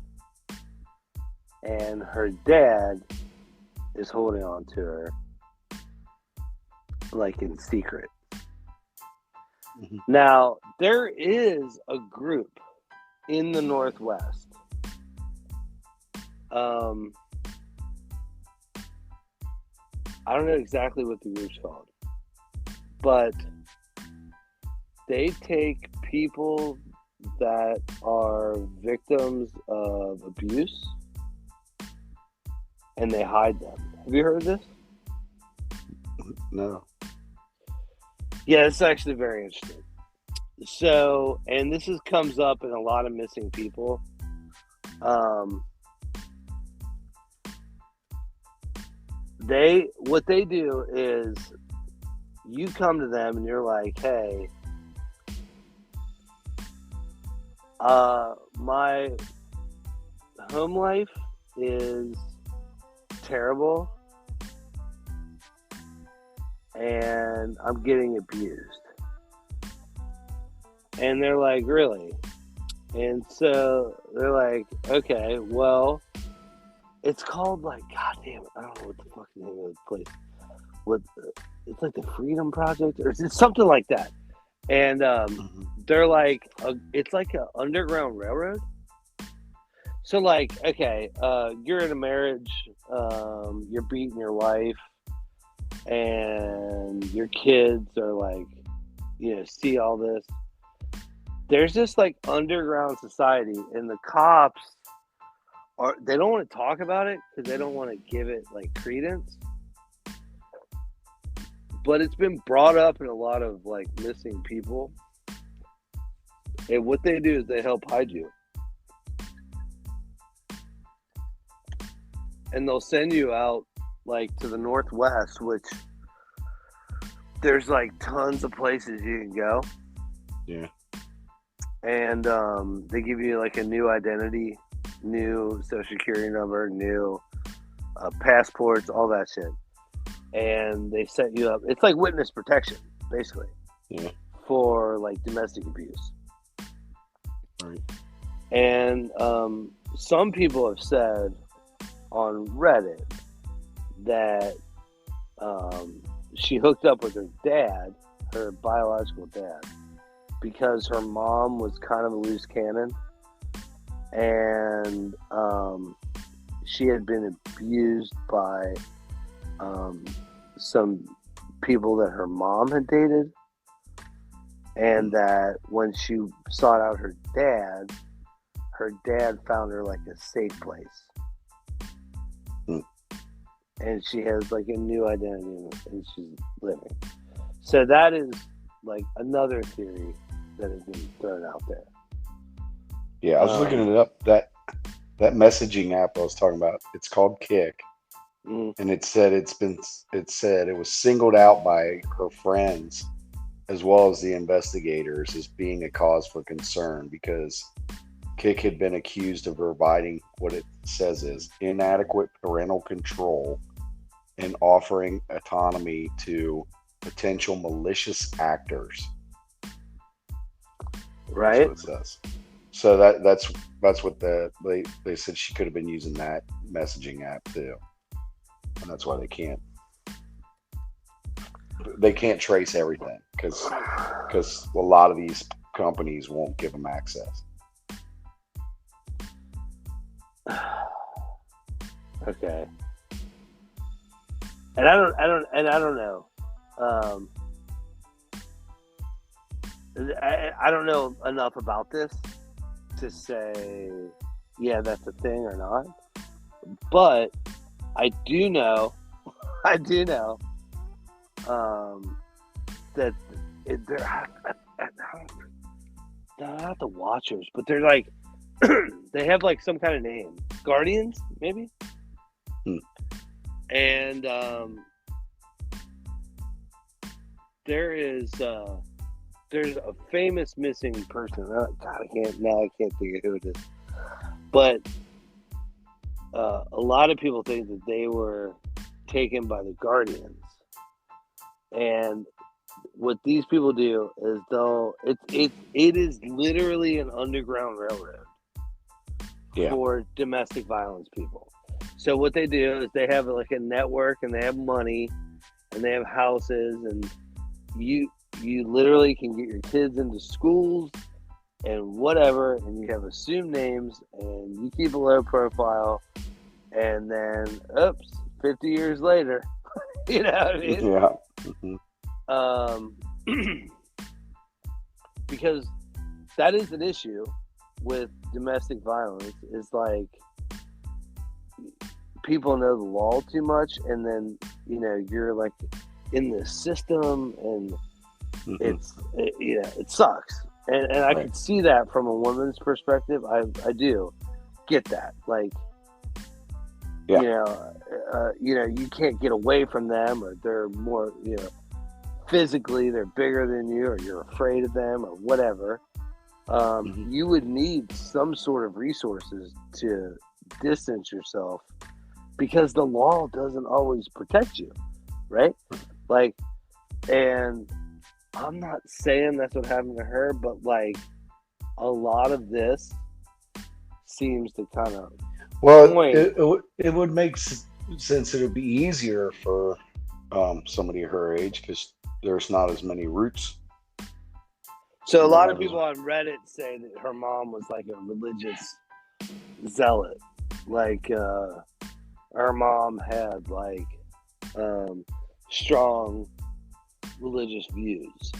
and her dad is holding on to her in secret. Mm-hmm. Now, there is a group in the Northwest. I don't know exactly what the group's called, but they take people that are victims of abuse and they hide them. Have you heard of this? No. Yeah, it's actually very interesting. So, and this comes up in a lot of missing people. What they do is you come to them and you're like, hey, my home life is terrible and I'm getting abused. And they're like, really? And so they're like, okay, well, it's called like, God damn it, I don't know what the fucking name of the place. It's like the Freedom Project or it's something like that. And they're like, it's like an underground railroad. So like, okay, you're in a marriage, you're beating your wife, and your kids are like, see all this. There's this like underground society, and the cops they don't want to talk about it because they don't want to give it like credence. But it's been brought up in a lot of like missing people. And what they do is they help hide you. And they'll send you out like to the Northwest, which there's like tons of places you can go. Yeah. And they give you like a new identity, new social security number, new passports, all that shit. And they set you up. It's like witness protection, basically. Yeah. For like domestic abuse. Right. And some people have said on Reddit that she hooked up with her dad, her biological dad, because her mom was kind of a loose cannon, and she had been abused by some people that her mom had dated, and that when she sought out her dad found her like a safe place. And she has like a new identity and she's living. So that is like another theory that has been thrown out there. Yeah, I was looking it up. That messaging app I was talking about, it's called Kick. And it said it was singled out by her friends as well as the investigators as being a cause for concern because Kick had been accused of providing what it says is inadequate parental control and offering autonomy to potential malicious actors. Right. That's what it says. So that's what they said she could have been using that messaging app too. And that's why they can't trace everything because a lot of these companies won't give them access. Okay. And I don't know. I don't know enough about this to say, yeah, that's a thing or not. But I do know that they're not the Watchers, but they're like they have like some kind of name, Guardians, maybe. And there's a famous missing person. God, I can't think of who it is. But a lot of people think that they were taken by the Guardians. And what these people do is it is literally an underground railroad for domestic violence people. So what they do is they have like a network and they have money and they have houses and you literally can get your kids into schools and whatever, and you have assumed names and you keep a low profile, and then 50 years later, you know what I mean? Yeah. Because that is an issue with domestic violence. Is like people know the law too much, and then you're like in the system, and it sucks. And I can see that from a woman's perspective. I do get that. Like, you can't get away from them, or they're more, physically they're bigger than you, or you're afraid of them, or whatever, you would need some sort of resources to distance yourself, because the law doesn't always protect you, right? Like, and I'm not saying that's what happened to her, but like a lot of this seems to kind of it would make sense. It would be easier for somebody her age because there's not as many roots. So a lot of people on Reddit say that her mom was like a religious zealot. Like, her mom had like strong religious views.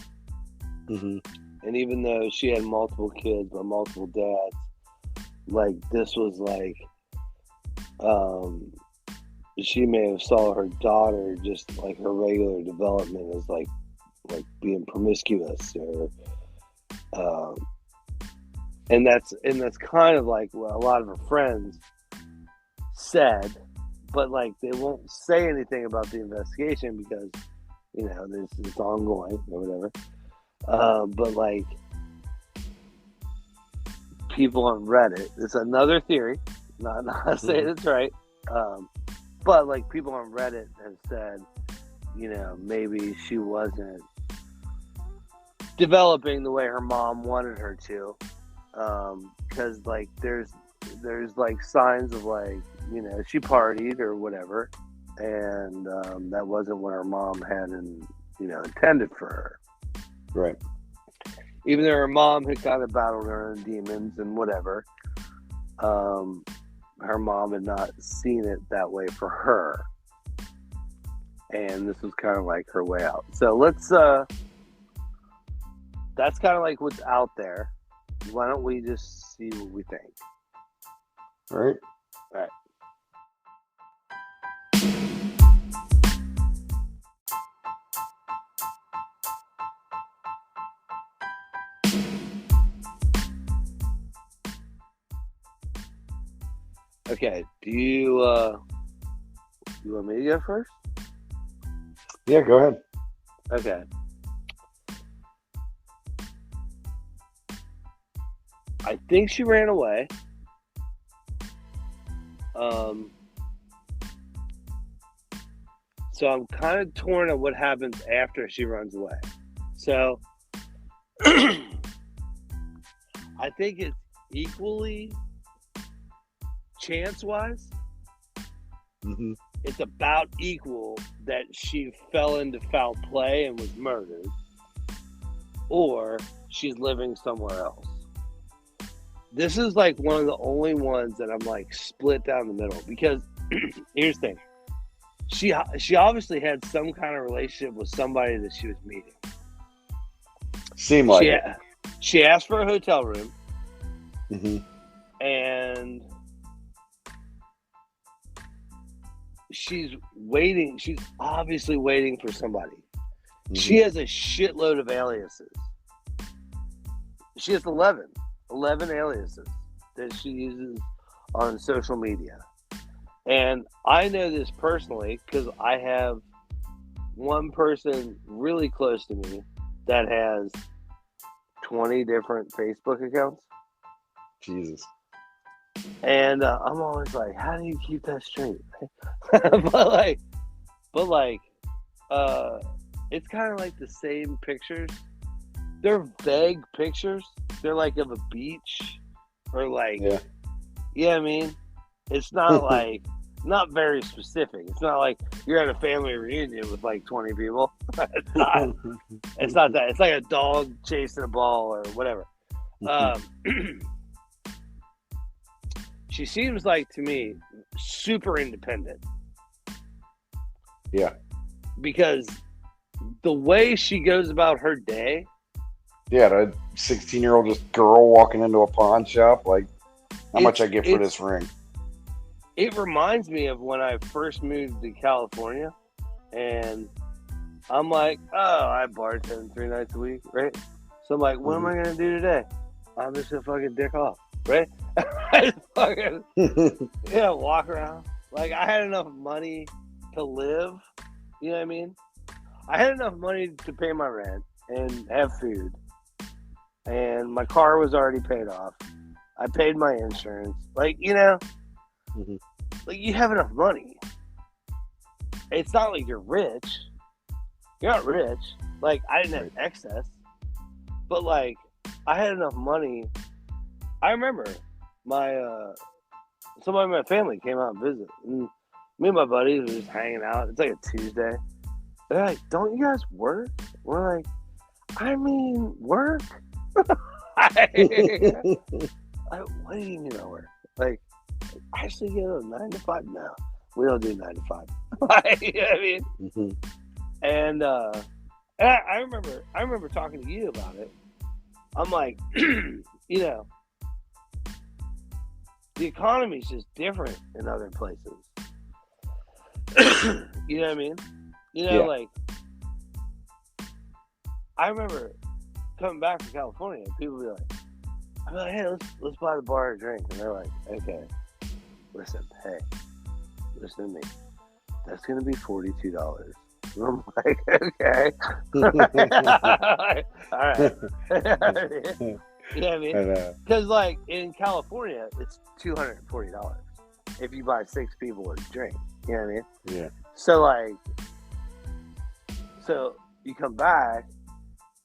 Mm-hmm. And even though she had multiple kids by multiple dads, like this was like, she may have saw her daughter just like her regular development as like being promiscuous, or and that's kind of like what a lot of her friends said, but like they won't say anything about the investigation because, you know, it's ongoing or whatever. But like people on Reddit, it's another theory, not saying it's right, but like people on Reddit have said, you know, maybe she wasn't developing the way her mom wanted her to, because like there's like signs of like, you know, she partied or whatever, and that wasn't what her mom had intended for her. Right. Even though her mom had kind of battled her own demons and whatever, her mom had not seen it that way for her, and this was kind of like her way out. So let's that's kind of like what's out there. Why don't we just see what we think? All right. All right. Okay, do you want me to go first? Yeah, go ahead. Okay. I think she ran away. So I'm kind of torn on what happens after she runs away. So I think it's equally chance-wise. Mm-hmm. It's about equal that she fell into foul play and was murdered, or she's living somewhere else. This is like one of the only ones that I'm like split down the middle, because here's the thing. She obviously had some kind of relationship with somebody that she was meeting. Seemed like it. She asked for a hotel room, mm-hmm. and she's waiting. She's obviously waiting for somebody. Mm-hmm. She has a shitload of aliases. She has 11 aliases that she uses on social media. And I know this personally because I have one person really close to me that has 20 different Facebook accounts. Jesus. And I'm always like, how do you keep that straight? but it's kind of like the same pictures. They're vague pictures. They're like of a beach or like, yeah, you know what I mean? It's not like, not very specific. It's not like you're at a family reunion with like 20 people. It's not that. It's like a dog chasing a ball or whatever. She seems like, to me, super independent. Yeah. Because the way she goes about her day. Yeah, a 16-year-old just girl walking into a pawn shop. Like, how much I get for this ring? It reminds me of when I first moved to California. And I'm like, oh, I bartend 3 nights a week, right? So I'm like, what am I going to do today? I'm just going to fucking dick off, right? I fucking, walk around. Like, I had enough money to live. You know what I mean? I had enough money to pay my rent and have food, and my car was already paid off. I paid my insurance. Like, you know, Mm-hmm. like you have enough money. It's not like you're rich. You're not rich. Like, I didn't have excess, but like I had enough money. I remember my somebody in my family came out and visited, and me and my buddies were just hanging out. It's like a Tuesday. They're like, "Don't you guys work?" We're like, "I mean, work." What do you mean I work? Like, I actually get a 9 to 5? No, we don't do 9 to 5. You know what I mean? Mm-hmm. And I remember talking to you about it. I'm like, you know, the economy's just different in other places. You know what I mean? You know, like, I remember coming back from California, and people be like, I'm like, hey, let's buy the bar a drink. And they're like, okay, listen to me. That's going to be $42. And I'm like, okay. All right. You know what I mean? Because, like, in California, it's $240 if you buy 6 people a drink. You know what I mean? Yeah. So, like, you come back,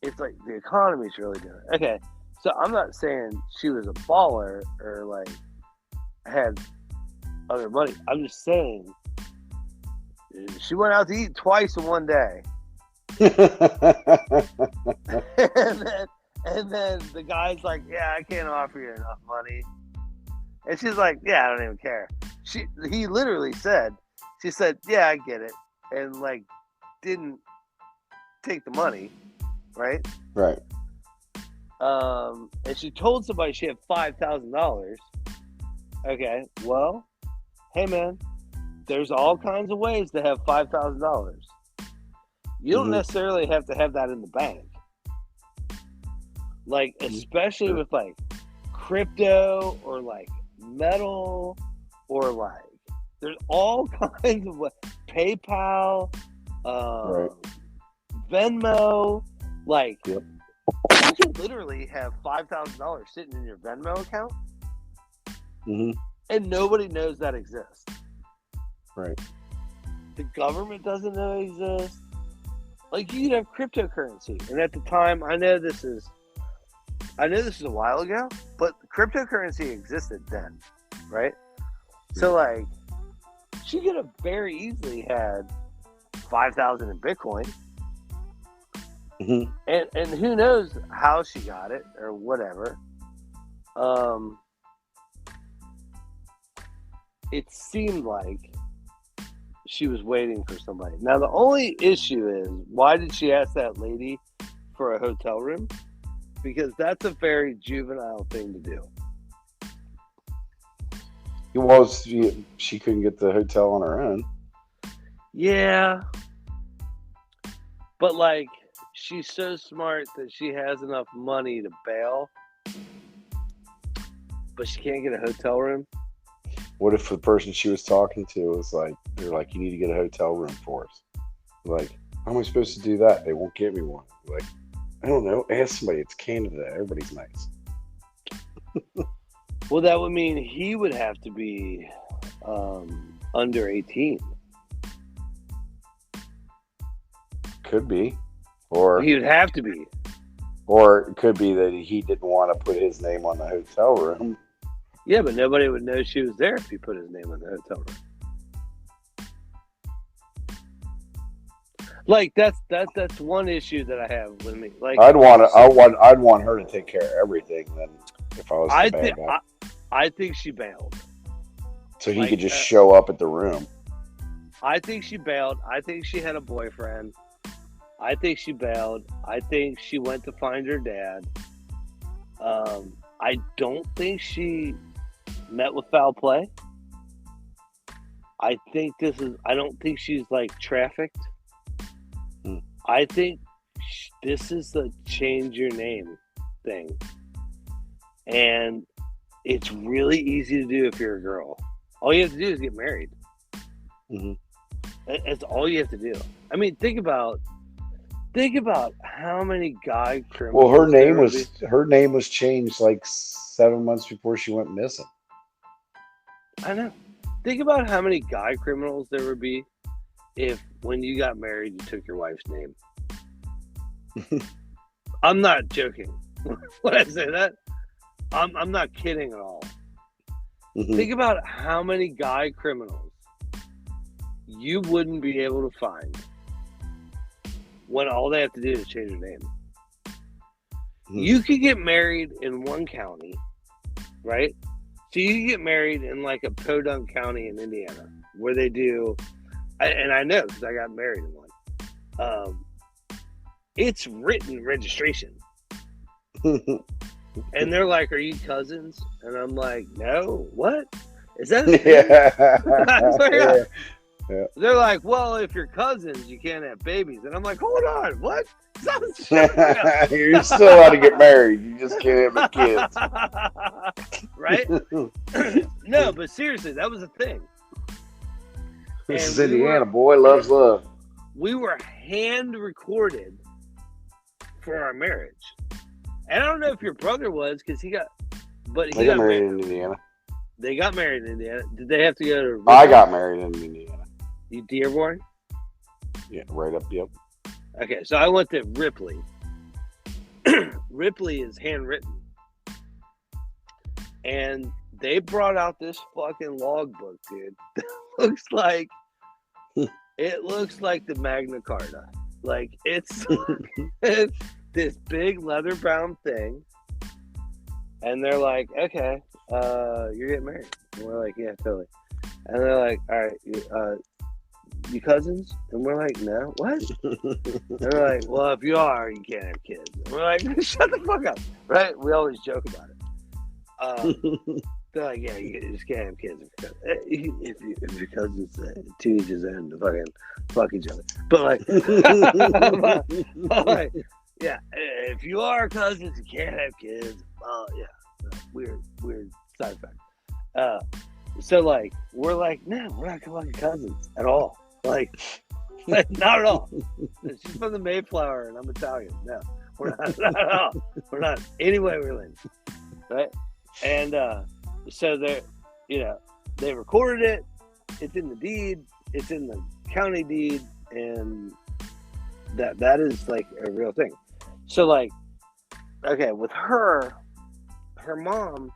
it's like the economy's really different. Okay, so I'm not saying she was a baller or, like, had other money. I'm just saying she went out to eat twice in one day. and then the guy's like, yeah, I can't offer you enough money. And she's like, yeah, I don't even care. He literally said, she said, yeah, I get it. And, like, didn't take the money, right? Right. And she told somebody she had $5,000. Okay, well, hey, man, there's all kinds of ways to have $5,000. You don't necessarily have to have that in the bank. Like, especially with, like, crypto or, like, metal or, like, there's all kinds of PayPal, Venmo, like, you can literally have $5,000 sitting in your Venmo account, and nobody knows that exists. Right. The government doesn't know it exists. Like, you could have cryptocurrency, and at the time, I know this is a while ago, but cryptocurrency existed then, right? So, like, she could have very easily had 5,000 in Bitcoin, and who knows how she got it or whatever. It seemed like she was waiting for somebody. Now, the only issue is, why did she ask that lady for a hotel room? Because that's a very juvenile thing to do. Well, she couldn't get the hotel on her own. Yeah. But, like, she's so smart that she has enough money to bail, but she can't get a hotel room. What if the person she was talking to was like, they're like, you need to get a hotel room for us? Like, how am I supposed to do that? They won't get me one. Like, I don't know. Ask somebody. It's Canada. Everybody's nice. Well, that would mean he would have to be under 18. Could be. Or he would have to be. Or it could be that he didn't want to put his name on the hotel room. Yeah, but nobody would know she was there if he put his name on the hotel room. Like, that's one issue that I have with me. Like, I'd want her to take care of everything then, if I was the bad guy. I think she bailed. So he could just show up at the room. I think she bailed. I think she had a boyfriend. I think she bailed. I think she went to find her dad. I don't think she met with foul play. I don't think she's, like, trafficked. I think this is the change your name thing. And it's really easy to do if you're a girl. All you have to do is get married. That's all you have to do. I mean, think about Think about how many guy Well, criminals her name was changed like 7 months before she went missing. I know. Think about how many guy criminals there would be if, when you got married, you took your wife's name. I'm not joking when I say that. I'm not kidding at all. Mm-hmm. Think about how many guy criminals you wouldn't be able to find when all they have to do is change their name. Mm-hmm. You could get married in one county, right? So you get married in like a podunk county in Indiana where they do, and I know because I got married in one. It's written registration. And they're like, "Are you cousins?" And I'm like, "No, what? Is that a thing?" Yeah. They're like, "Well, if you're cousins, you can't have babies." And I'm like, "Hold on, what?" You're still allowed to get married. You just can't have kids. Right? No, but seriously, that was a thing. This is Indiana. Boy loves love. We were hand recorded for our marriage. And I don't know if your brother was, because he got married in Indiana. They got married in Indiana. Did they have to go to Ripley? I got married in Indiana. You Dearborn? Yeah, right up, yep. Okay, so I went to Ripley. Ripley is handwritten. And they brought out this fucking logbook, dude. It looks like the Magna Carta. Like, it's this big leather-bound thing. And they're like, "Okay, you're getting married." And we're like, "Yeah, totally." And they're like, "All right, you cousins?" And we're like, "No." "What?" And they're like, "Well, if you are, you can't have kids." And we're like, "Shut the fuck up." Right? We always joke about it. They're like, "Yeah, you just can't have kids if your cousins to each his own to fucking fuck each other." But like, yeah, if you are cousins, you can't have kids. Yeah, weird side effect. So like, we're like, no, we're not fucking cousins at all. Like not at all. She's from the Mayflower, and I'm Italian. No, we're not at all. We're not any way related, right? And so they recorded it. It's in the deed. It's in the county deed, and that is like a real thing. So like, okay, with her mom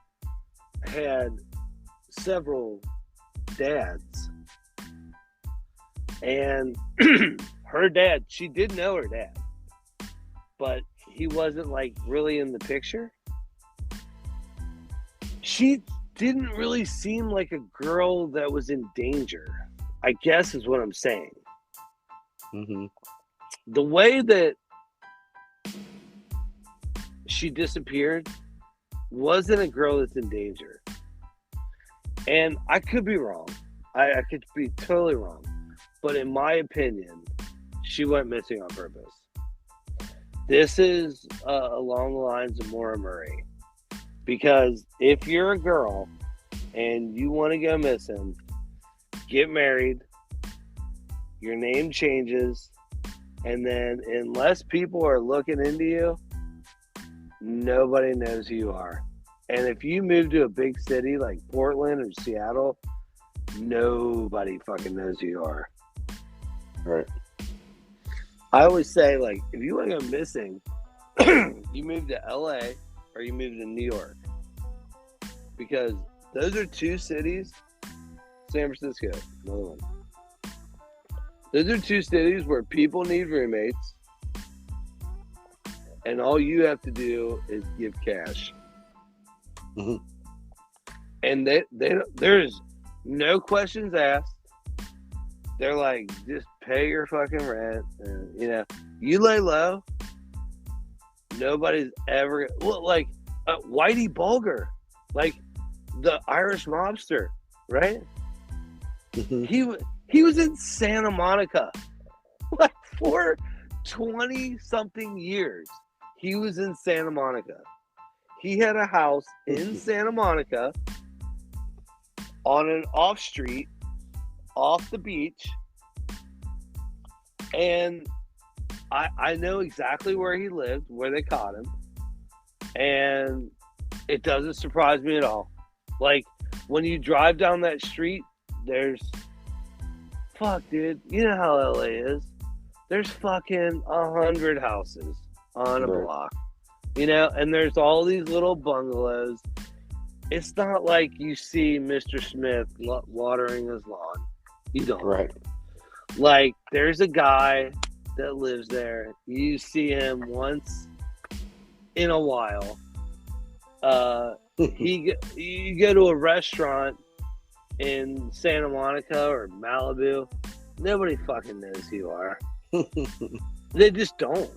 had several dads, and her dad, she did know her dad, but he wasn't like really in the picture. She didn't really seem like a girl that was in danger, I guess is what I'm saying. Mm-hmm. The way that she disappeared wasn't a girl that's in danger. And I could be wrong. I could be totally wrong. But in my opinion, she went missing on purpose. This is along the lines of Maura Murray. Because if you're a girl and you want to go missing, get married, your name changes, and then unless people are looking into you, nobody knows who you are. And if you move to a big city like Portland or Seattle, nobody fucking knows who you are. Right. I always say, like, if you want to go missing, you move to LA or you move to New York. Because those are two cities. San Francisco, another one. Those are two cities where people need roommates. And all you have to do is give cash. Mm-hmm. And there's no questions asked. They're like, just pay your fucking rent. And, you lay low. Nobody's ever... Well, like, Whitey Bulger. Like, the Irish mobster, right? Mm-hmm. He was in Santa Monica. Like, for 20-something years. He was in Santa Monica. He had a house in Santa Monica on an off street, off the beach. And I know exactly where he lived, where they caught him, and it doesn't surprise me at all. Like, when you drive down that street, there's, fuck, dude, you know how LA is. There's fucking 100 houses on a block, you know, and there's all these little bungalows. It's not like you see Mr. Smith watering his lawn. You don't. Right. Like, there's a guy that lives there. You see him once in a while. You go to a restaurant in Santa Monica or Malibu, nobody fucking knows who you are. They just don't.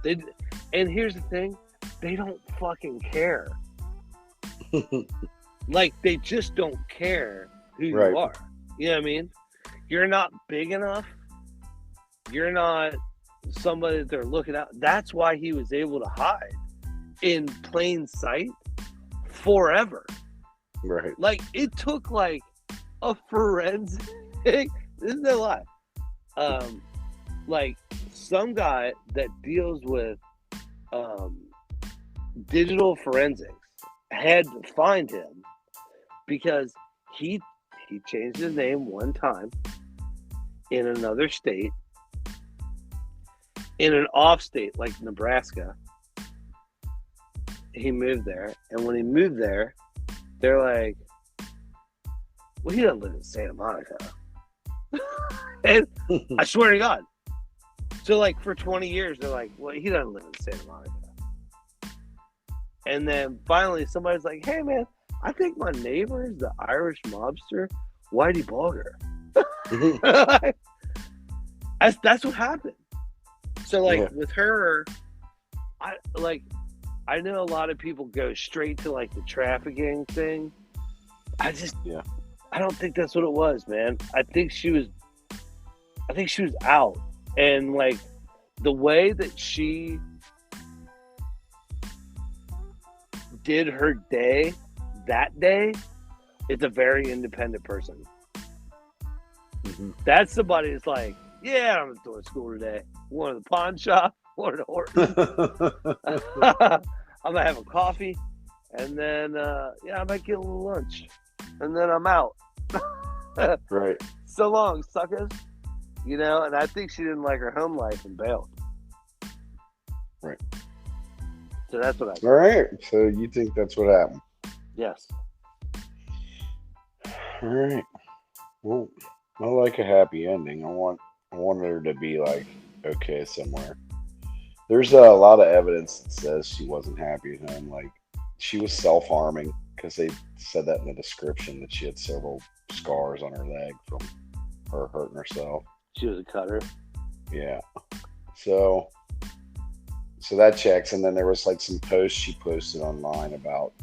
And here's the thing, they don't fucking care. Like, they just don't care who you are. You know what I mean? You're not big enough. You're not somebody that they're looking at. That's why he was able to hide in plain sight forever. Right. Like, it took like a forensic, this is no lie, like some guy that deals with digital forensics had to find him because he changed his name one time in another state, in an off state like Nebraska. He moved there, and when he moved there, they're like, well, he doesn't live in Santa Monica. And I swear to God. So, like, for 20 years, they're like, well, he doesn't live in Santa Monica. And then finally, somebody's like, hey, man, I think my neighbor is the Irish mobster, Whitey Bulger. That's what happened. So, like, with her, I know a lot of people go straight to, like, the trafficking thing. I don't think that's what it was, man. I think she was out. And, like, the way that she did her day that day, it's a very independent person. Mm-hmm. That's somebody that's like, yeah, I'm going to school today. Going to the pawn shop, going to Horton. I'm going to have a coffee. And then, I might get a little lunch. And then I'm out. Right. So long, suckers. You know, and I think she didn't like her home life and bailed. Right. So that's what I think. All right. So you think that's what happened? Yes. All right. Well, I like a happy ending. I want her to be, like, okay somewhere. There's a lot of evidence that says she wasn't happy at home. Like, she was self-harming because they said that in the description that she had several scars on her leg from her hurting herself. She was a cutter. Yeah. So that checks. And then there was, like, some posts she posted online about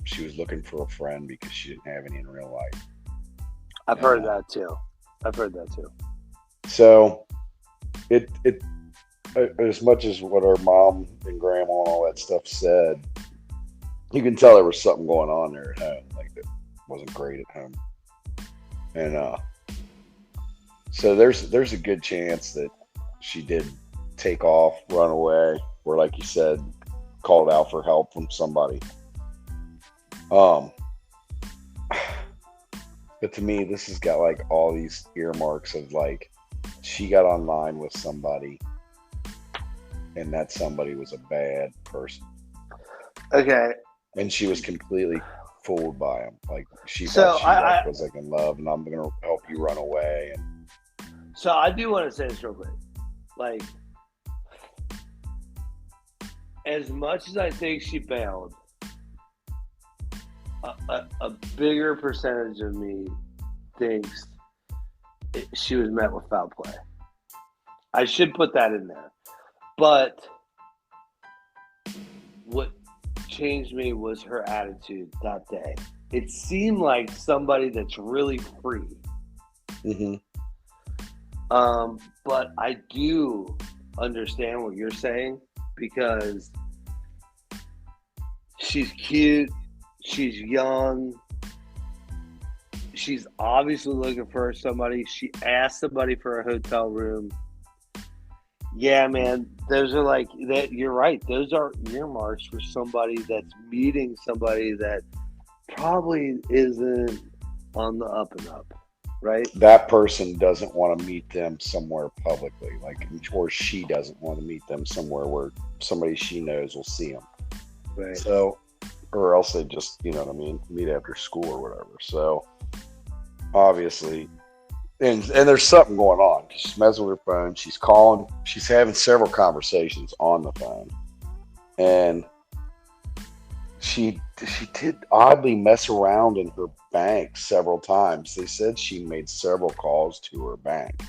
she was looking for a friend because she didn't have any in real life. I've heard that too. So it as much as what her mom and grandma and all that stuff said, you can tell there was something going on there at home. Like, it wasn't great at home. And so there's a good chance that she did take off, run away, or, like you said, called out for help from somebody. But to me, this has got, like, all these earmarks of, like, she got online with somebody, and that somebody was a bad person. Okay. And she was completely fooled by him. Like, she thought she was, like, in love, and I'm going to help you run away. And so I do want to say this real quick. Like, as much as I think she bailed, a bigger percentage of me thinks she was met with foul play. I should put that in there. But what changed me was her attitude that day. It seemed like somebody that's really free. Mm-hmm. But I do understand what you're saying because she's cute, she's young, she's obviously looking for somebody. She asked somebody for a hotel room. Yeah, man. Those are like that. You're right. Those are earmarks for somebody that's meeting somebody that probably isn't on the up and up, right? That person doesn't want to meet them somewhere publicly, like, or she doesn't want to meet them somewhere where somebody she knows will see them. Right. So, or else they just, you know what I mean, meet after school or whatever. So, obviously, and there's something going on. She's messing with her phone. She's calling. She's having several conversations on the phone, and she did oddly mess around in her bank several times. They said she made several calls to her bank,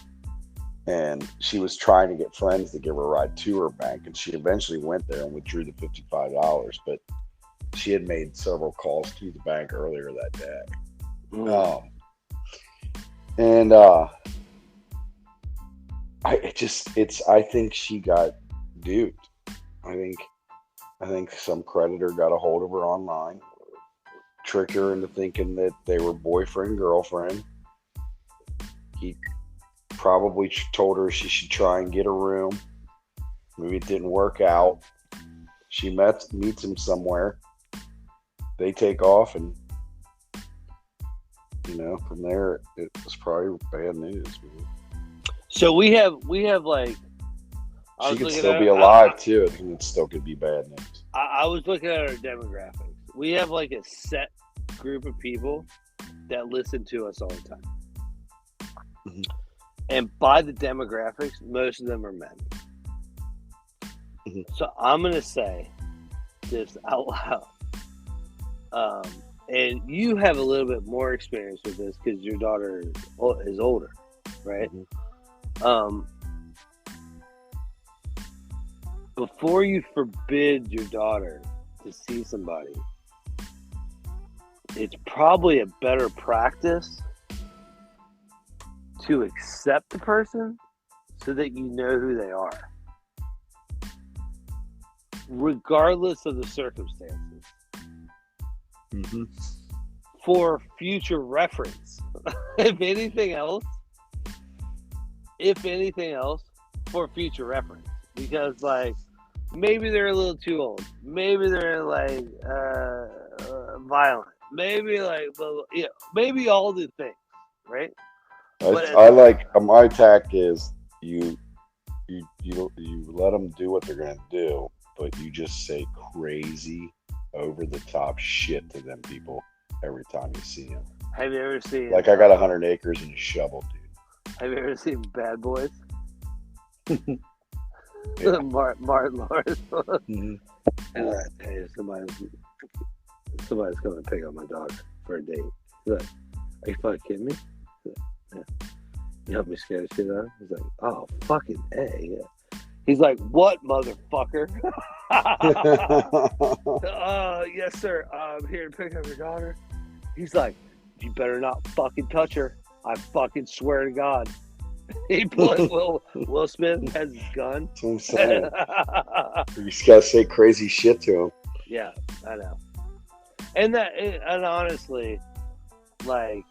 and she was trying to get friends to give her a ride to her bank, and she eventually went there and withdrew the $55. But she had made several calls to the bank earlier that day. And I think she got duped. I think some creditor got a hold of her online, tricked her into thinking that they were boyfriend, girlfriend. He probably told her she should try and get a room. Maybe it didn't work out. She meets him somewhere. They take off, and from there it was probably bad news, man. So we have like, she could still be alive too, and it still could be bad news. I was looking at our demographics. We have like a set group of people that listen to us all the time. Mm-hmm. And by the demographics, most of them are men. Mm-hmm. So I'm going to say this out loud. And you have a little bit more experience with this because your daughter is older, right? Mm-hmm. Before you forbid your daughter to see somebody, it's probably a better practice to accept the person so that you know who they are, regardless of the circumstances. Mm-hmm. For future reference, if anything else, for future reference, because like maybe they're a little too old, maybe they're like violent, maybe like maybe all the things, right? My tact is you let them do what they're gonna do, but you just say crazy, over the top shit to them people every time you see them. Have you ever seen? Like, I got 100 acres and a shovel, dude. Have you ever seen Bad Boys? Yeah. Martin Lawrence. Mm-hmm. And hey, somebody's coming to pick up my daughter for a date. He's like, "Are you fucking kidding me?" Like, yeah. You help me scare the shit out of him? He's like, "Oh, fucking A, yeah." He's like, "What, motherfucker?" Yes, sir. I'm here to pick up your daughter. He's like, "You better not fucking touch her. I fucking swear to God." He pulls Will Smith has his gun. That's what I'm saying. You just gotta say crazy shit to him. Yeah, I know. And honestly, like,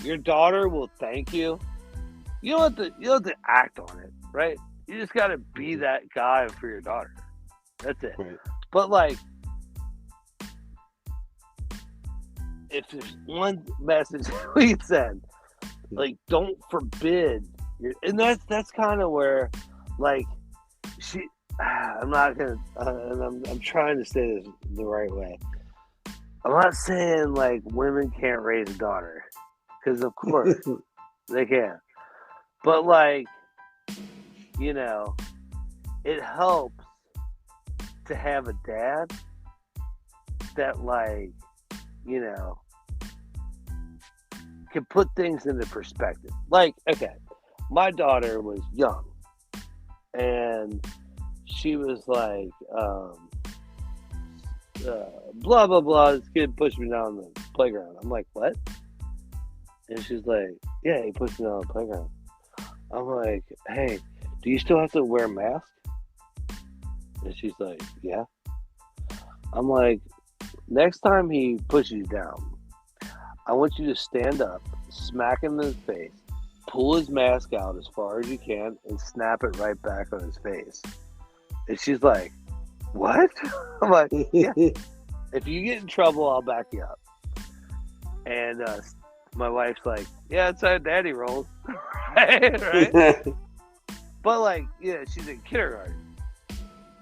your daughter will thank you. You don't have to act on it, right? You just gotta be that guy for your daughter. That's it. Right. But like, if there's one message we can send, like, don't forbid and that's kind of where, like, I'm not gonna and I'm trying to say this the right way. I'm not saying like women can't raise a daughter, because of course they can, but like, it helps to have a dad that, like, can put things into perspective. Like, okay, my daughter was young, and she was like, blah, blah, blah, this kid pushed me down the playground. I'm like, what? And she's like, yeah, he pushed me down the playground. I'm like, hey, do you still have to wear a mask? And she's like, yeah. I'm like, next time he pushes you down, I want you to stand up, smack him in the face, pull his mask out as far as you can and snap it right back on his face. And she's like, what? I'm like, yeah. If you get in trouble, I'll back you up. And my wife's like, yeah, that's how daddy rolls. right? But like, yeah, she's in kindergarten.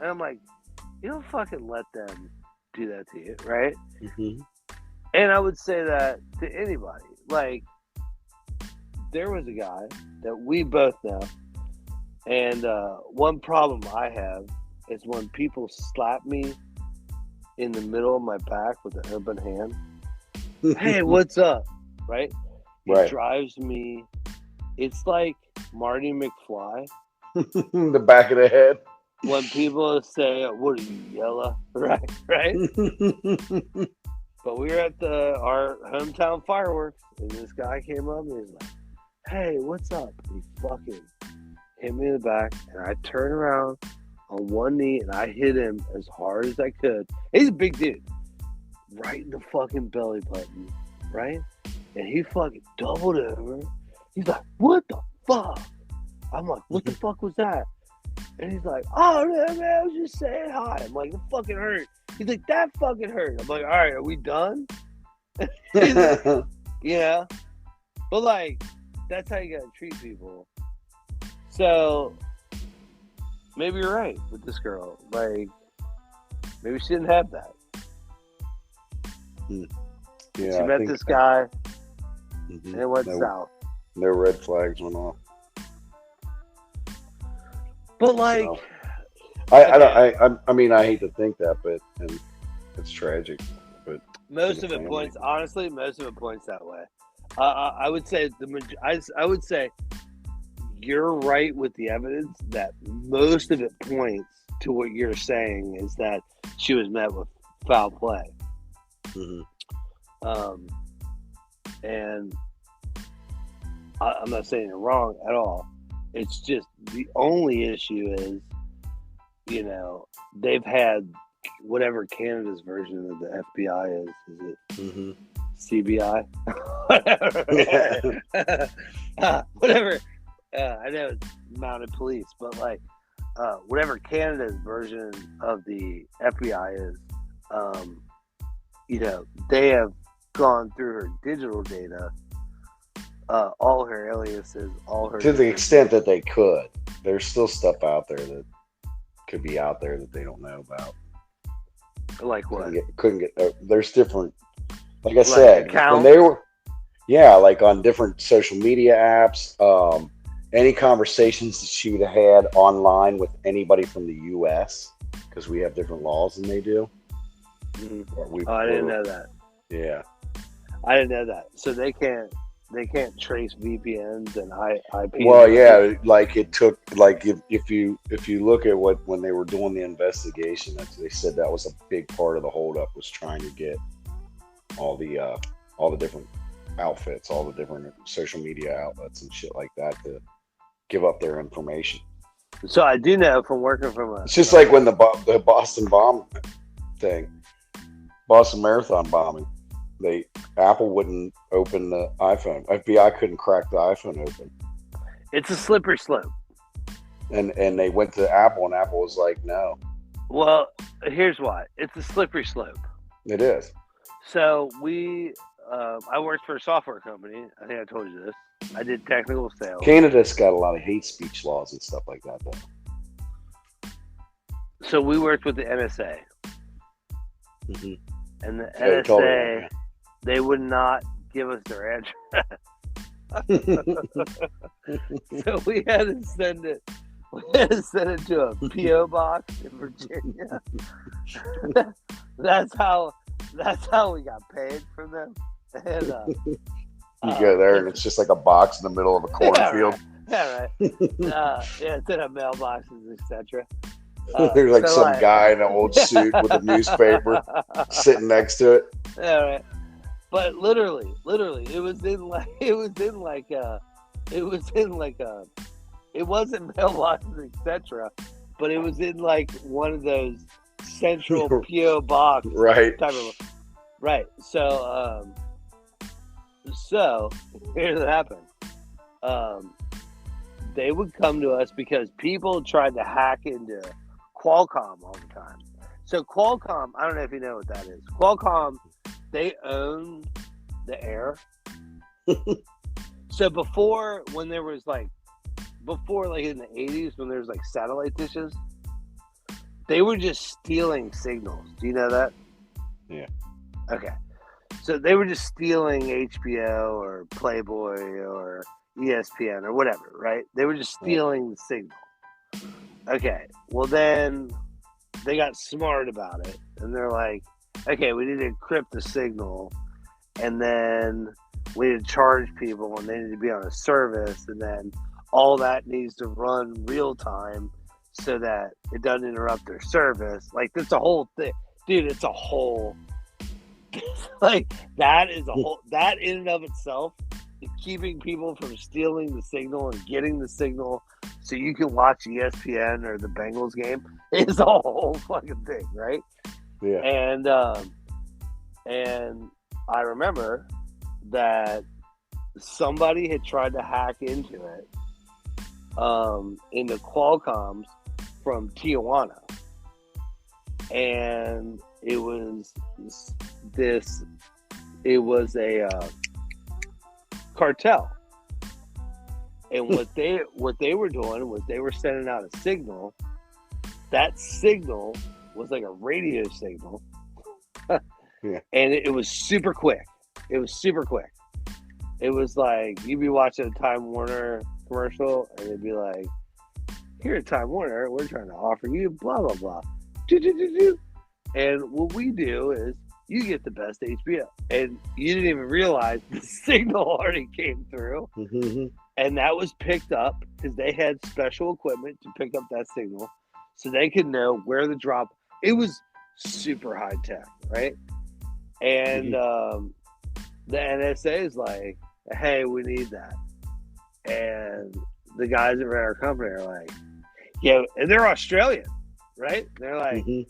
And I'm like, you don't fucking let them do that to you, right? Mm-hmm. And I would say that to anybody. Like, there was a guy that we both know. And one problem I have is when people slap me in the middle of my back with an open hand. Hey, what's up? Right? It drives me. It's like Marty McFly. The back of the head. When people say, what are you, yellow? Right? But we were at our hometown fireworks, and this guy came up and he was like, hey, what's up? He fucking hit me in the back, and I turned around on one knee, and I hit him as hard as I could. He's a big dude. Right in the fucking belly button, right? And he fucking doubled over. He's like, what the fuck? I'm like, what the fuck was that? And he's like, oh, man, I was just saying hi. I'm like, it fucking hurt. He's like, that fucking hurt. I'm like, all right, are we done? Like, yeah. But, like, that's how you gotta treat people. So, maybe you're right with this girl. Like, maybe she didn't have that. Yeah, she met this guy, and it went south. No red flags went off. But like, so, I mean, I hate to think that, but and it's tragic. But most of it points, honestly, that way. I would say I would say you're right with the evidence that most of it points to what you're saying is that she was met with foul play. And I'm not saying you're wrong at all. It's just the only issue is, you know, they've had whatever Canada's version of the FBI is. Is it CBI? Whatever. I know it's mounted police, but like whatever Canada's version of the FBI is, you know, they have gone through her digital data, all her aliases, all her... To the extent that they could. There's still stuff out there that could be out there that they don't know about. Like what? Couldn't get there's different... Like I said, when they were... Yeah, like on different social media apps, any conversations that she would have had online with anybody from the U.S., because we have different laws than they do. I didn't know that. Yeah, I didn't know that. So they can't trace VPNs and IP. Well, yeah, like it took if you look at when they were doing the investigation, they said that was a big part of the holdup, was trying to get all the different outfits, all the different social media outlets and shit like that to give up their information. So I do know from working from it's just like when the Boston bomb thing. Boston Marathon bombing. Apple wouldn't open the iPhone. FBI couldn't crack the iPhone open. It's a slippery slope. And they went to Apple, and Apple was like, no. Well, here's why. It's a slippery slope. It is. So I worked for a software company. I think I told you this. I did technical sales. Canada's got a lot of hate speech laws and stuff like that, though. So we worked with the NSA. And the NSA, they would not give us their address. So we had to send it. We had to send it to a PO box in Virginia. That's how we got paid from them. And you go there, and it's just like a box in the middle of a cornfield. Yeah, right. Yeah, it's in a mailboxes, etc. There's like some guy in an old suit with a newspaper sitting next to it. Yeah, right. But literally, it wasn't mailboxes, etc. But it was in like one of those central PO box right type of, right. So here's what happened. they would come to us because people tried to hack into Qualcomm all the time. So Qualcomm, I don't know if you know what that is. Qualcomm, they own the air. So before in the 80s, when there was like satellite dishes, they were just stealing signals. Do you know that? Yeah. Okay. So they were just stealing HBO or Playboy or ESPN or whatever, right? They were just stealing the signal. Okay. Well, then they got smart about it, and they're like, okay, we need to encrypt the signal, and then we need to charge people, and they need to be on a service, and then all that needs to run real time so that it doesn't interrupt their service. Like, that's a whole thing. Dude, it's a whole... like, that is a whole... That in and of itself is keeping people from stealing the signal and getting the signal so you can watch ESPN or the Bengals game is a whole fucking thing, right? Yeah. And I remember that somebody had tried to hack into it, into Qualcomm's from Tijuana, and it was a cartel. And what they were doing was they were sending out a signal. That signal was like a radio signal. Yeah. And it was super quick. It was like you'd be watching a Time Warner commercial and it'd be like, here at Time Warner, we're trying to offer you blah, blah, blah. And what we do is you get the best HBO. And you didn't even realize the signal already came through. Mm-hmm. And that was picked up because they had special equipment to pick up that signal so they could know where the drop. It was super high tech, right? And the NSA is like, hey, we need that. And the guys that ran our company are like, yeah, and they're Australian, right? They're like, yeah,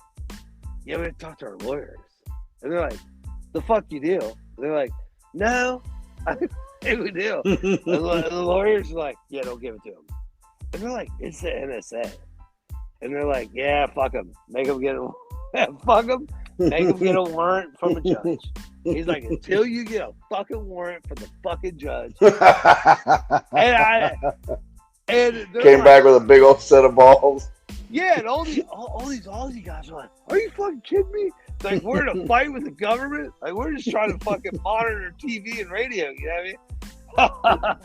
we have to talk to our lawyers. And they're like, the fuck you do? And they're like, no, I think we do. And the lawyers are like, yeah, don't give it to them. And they're like, it's the NSA. And they're like, yeah, fuck them. Make them get a warrant from a judge. He's like, until you get a fucking warrant from the fucking judge. and came back with a big old set of balls. Yeah, and all these Aussie guys are like, are you fucking kidding me? It's like, we're in a fight with the government? Like, we're just trying to fucking monitor TV and radio, you know what I mean?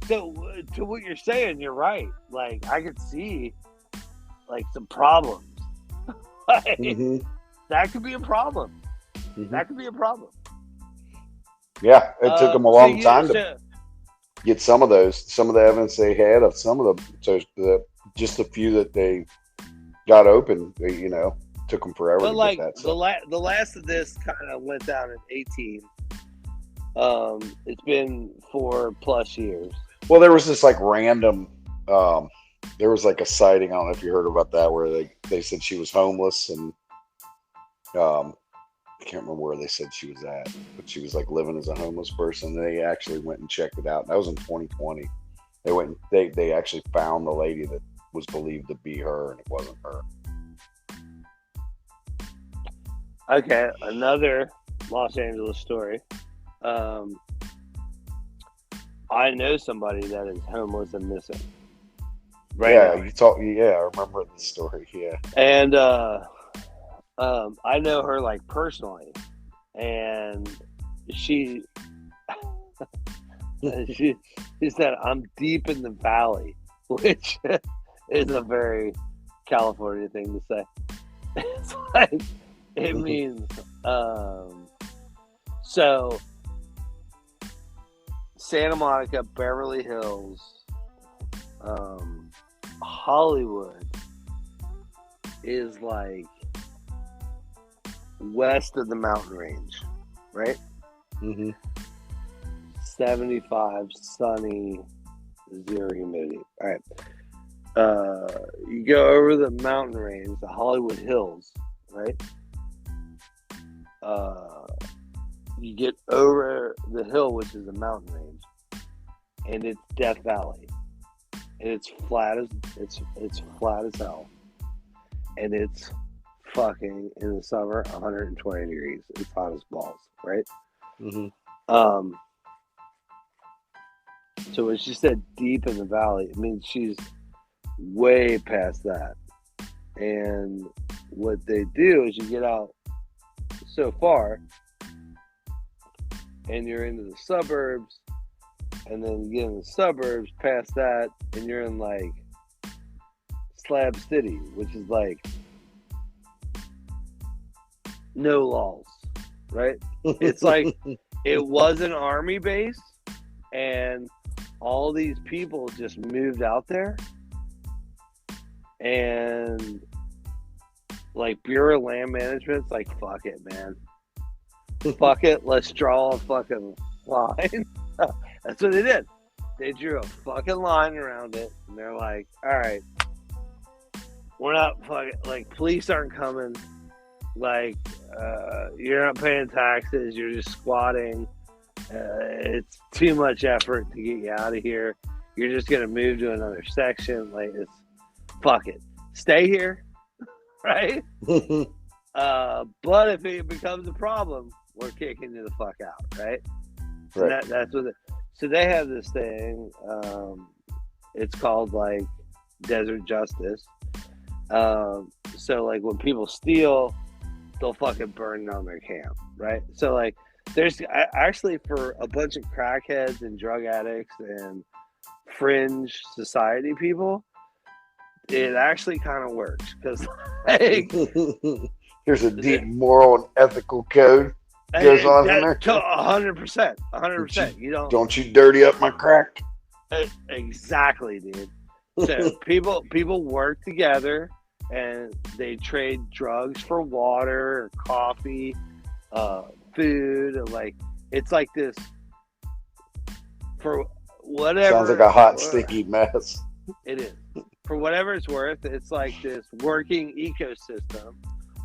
So to what you're saying, you're right. Like, I could see, like, some problems. Like, that could be a problem. That could be a problem. Yeah, it took them a long time to get some of the evidence they had of some of just the few that they got open. They, took them forever. But to like get that, the last of this kind of went down in 18. It's been 4+ years. Well, there was this like random. There was like a sighting. I don't know if you heard about that, where they said she was homeless, and I can't remember where they said she was at, but she was like living as a homeless person. They actually went and checked it out. That was in 2020. They went and they actually found the lady that was believed to be her, and it wasn't her. Okay, another Los Angeles story. I know somebody that is homeless and missing. Right now. Yeah, I remember the story. Yeah, and I know her like personally, and she said, "I'm deep in the valley," which is a very California thing to say. It's like, it means so Santa Monica, Beverly Hills, Hollywood is like west of the mountain range, right? 75, sunny, 0 humidity. All right. You go over the mountain range, the Hollywood Hills, right? You get over the hill, which is a mountain range, and it's Death Valley, and it's flat as hell, and it's fucking in the summer 120 degrees. It's hot as balls, right? Mm-hmm. So when she said deep in the valley, it means she's way past that. And what they do is you get out so far, and you're into the suburbs, and then you get in the suburbs past that, and you're in like Slab City, which is like no laws, right? It's like it was an army base, and all these people just moved out there, and like Bureau of Land Management's like, fuck it, man. Fuck it, let's draw a fucking line. That's what they did. They drew a fucking line around it, and they're like, all right, we're not fucking, like, police aren't coming. Like, you're not paying taxes, you're just squatting. It's too much effort to get you out of here. You're just going to move to another section. Like, it's, fuck it. Stay here, right? But if it becomes a problem, we're kicking you the fuck out, right? Right. That's what. So they have this thing. It's called like Desert Justice. So like when people steal, they'll fucking burn down their camp, right? So like there's actually for a bunch of crackheads and drug addicts and fringe society people, it actually kind of works because like there's a deep moral and ethical code goes on in there. 100%, 100%. Don't you dirty up my crack. Exactly, dude. So people work together and they trade drugs for water or coffee, food, and like it's like this for whatever. Sounds like a hot, sticky mess. It is. For whatever it's worth, it's like this working ecosystem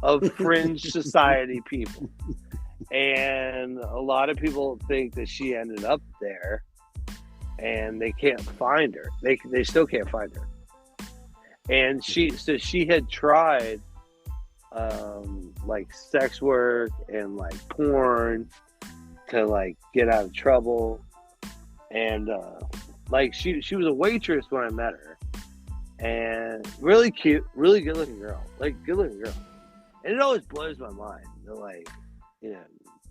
of fringe society people. And a lot of people think that she ended up there, and they can't find her. They still can't find her. And she had tried like sex work and like porn to like get out of trouble. And like she was a waitress when I met her, and really cute, really good looking girl, like good looking girl. And it always blows my mind. They're like, you know,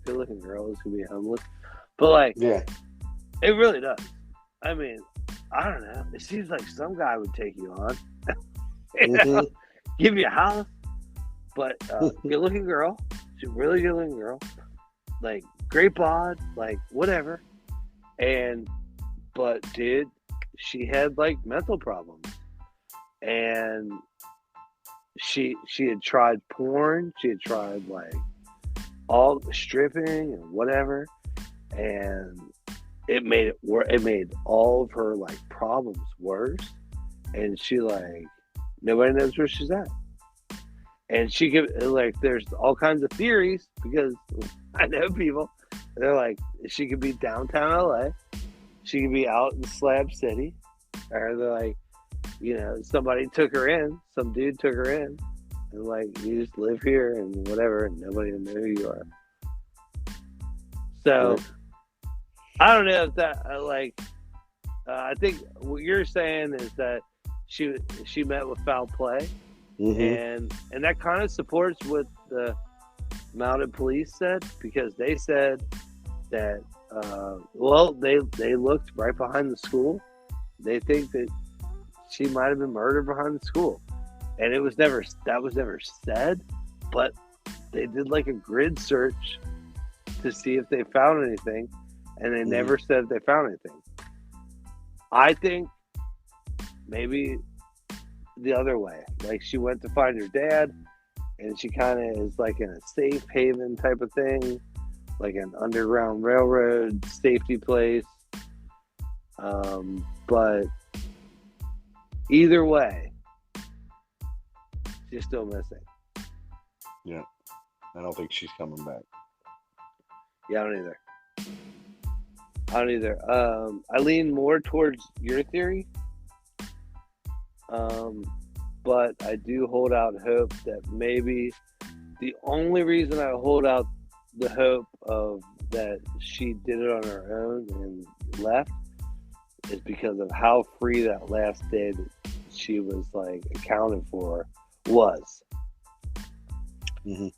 good looking girls who be homeless, but like, yeah, it really does. I mean, I don't know. It seems like some guy would take you on, give you a house. But good looking girl, she's a really good looking girl, like great bod, like whatever. But dude, she had like mental problems, and she had tried porn, she had tried like all stripping and whatever, and it made all of her like problems worse. And she like nobody knows where she's at, and she could like there's all kinds of theories because I know people. They're like she could be downtown LA, she could be out in Slab City, or they're like, you know, somebody took her in, some dude took her in, and like you just live here and whatever, and nobody will know who you are. So I don't know if that I think what you're saying is that she met with foul play, and that kind of supports what the mounted police said, because they said that they looked right behind the school. They think that she might have been murdered behind the school, and that was never said, but they did like a grid search to see if they found anything, and they never said if they found anything. I think maybe the other way, like she went to find her dad, and she kind of is like in a safe haven type of thing, like an underground railroad safety place. But either way, she's still missing. Yeah, I don't think she's coming back. Yeah, I don't either. I don't either. I lean more towards your theory. But I do hold out hope that maybe the only reason I hold out the hope of that she did it on her own and left is because of how free that last day that she was like accounted for was. Mm-hmm.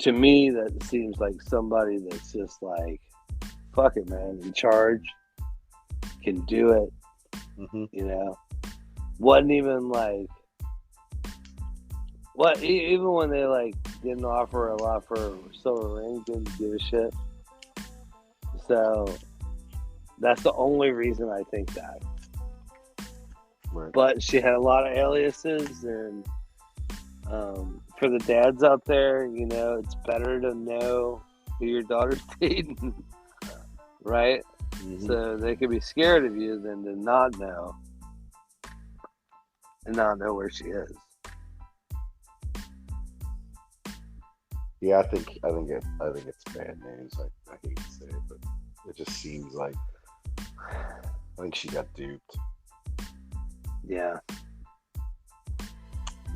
To me, that seems like somebody that's just like, fuck it, man, in charge, can do it. Mm-hmm. You know, wasn't even like, what, even when they like didn't offer a lot for silver ring, didn't give a shit. So that's the only reason I think that. Right. But she had a lot of aliases, and for the dads out there, you know, it's better to know who your daughter's dating, right? Mm-hmm. So they could be scared of you than to not know and not know where she is. Yeah, I think it's bad news. I hate to say it, but it just seems like I think she got duped. Yeah.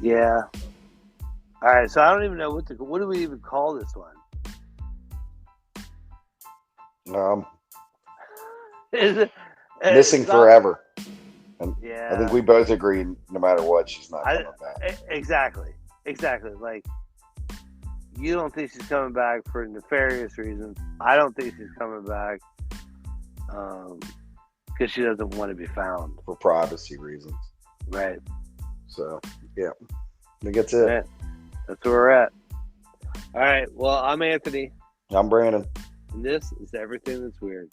Yeah. All right, so I don't even know what do we even call this one? Is it missing forever? And yeah. I think we both agree, no matter what, she's not coming back. Exactly. Like, you don't think she's coming back for nefarious reasons. I don't think she's coming back because she doesn't want to be found. For privacy reasons. Right. So, yeah. I think that's it. Right. That's where we're at. All right. Well, I'm Anthony. I'm Brandon. And this is Everything That's Weird.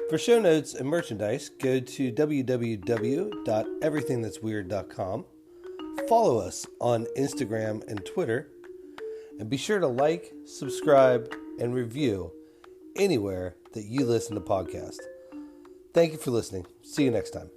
For show notes and merchandise, go to www.everythingthat'sweird.com. Follow us on Instagram and Twitter. And be sure to like, subscribe, and review anywhere that you listen to podcasts. Thank you for listening. See you next time.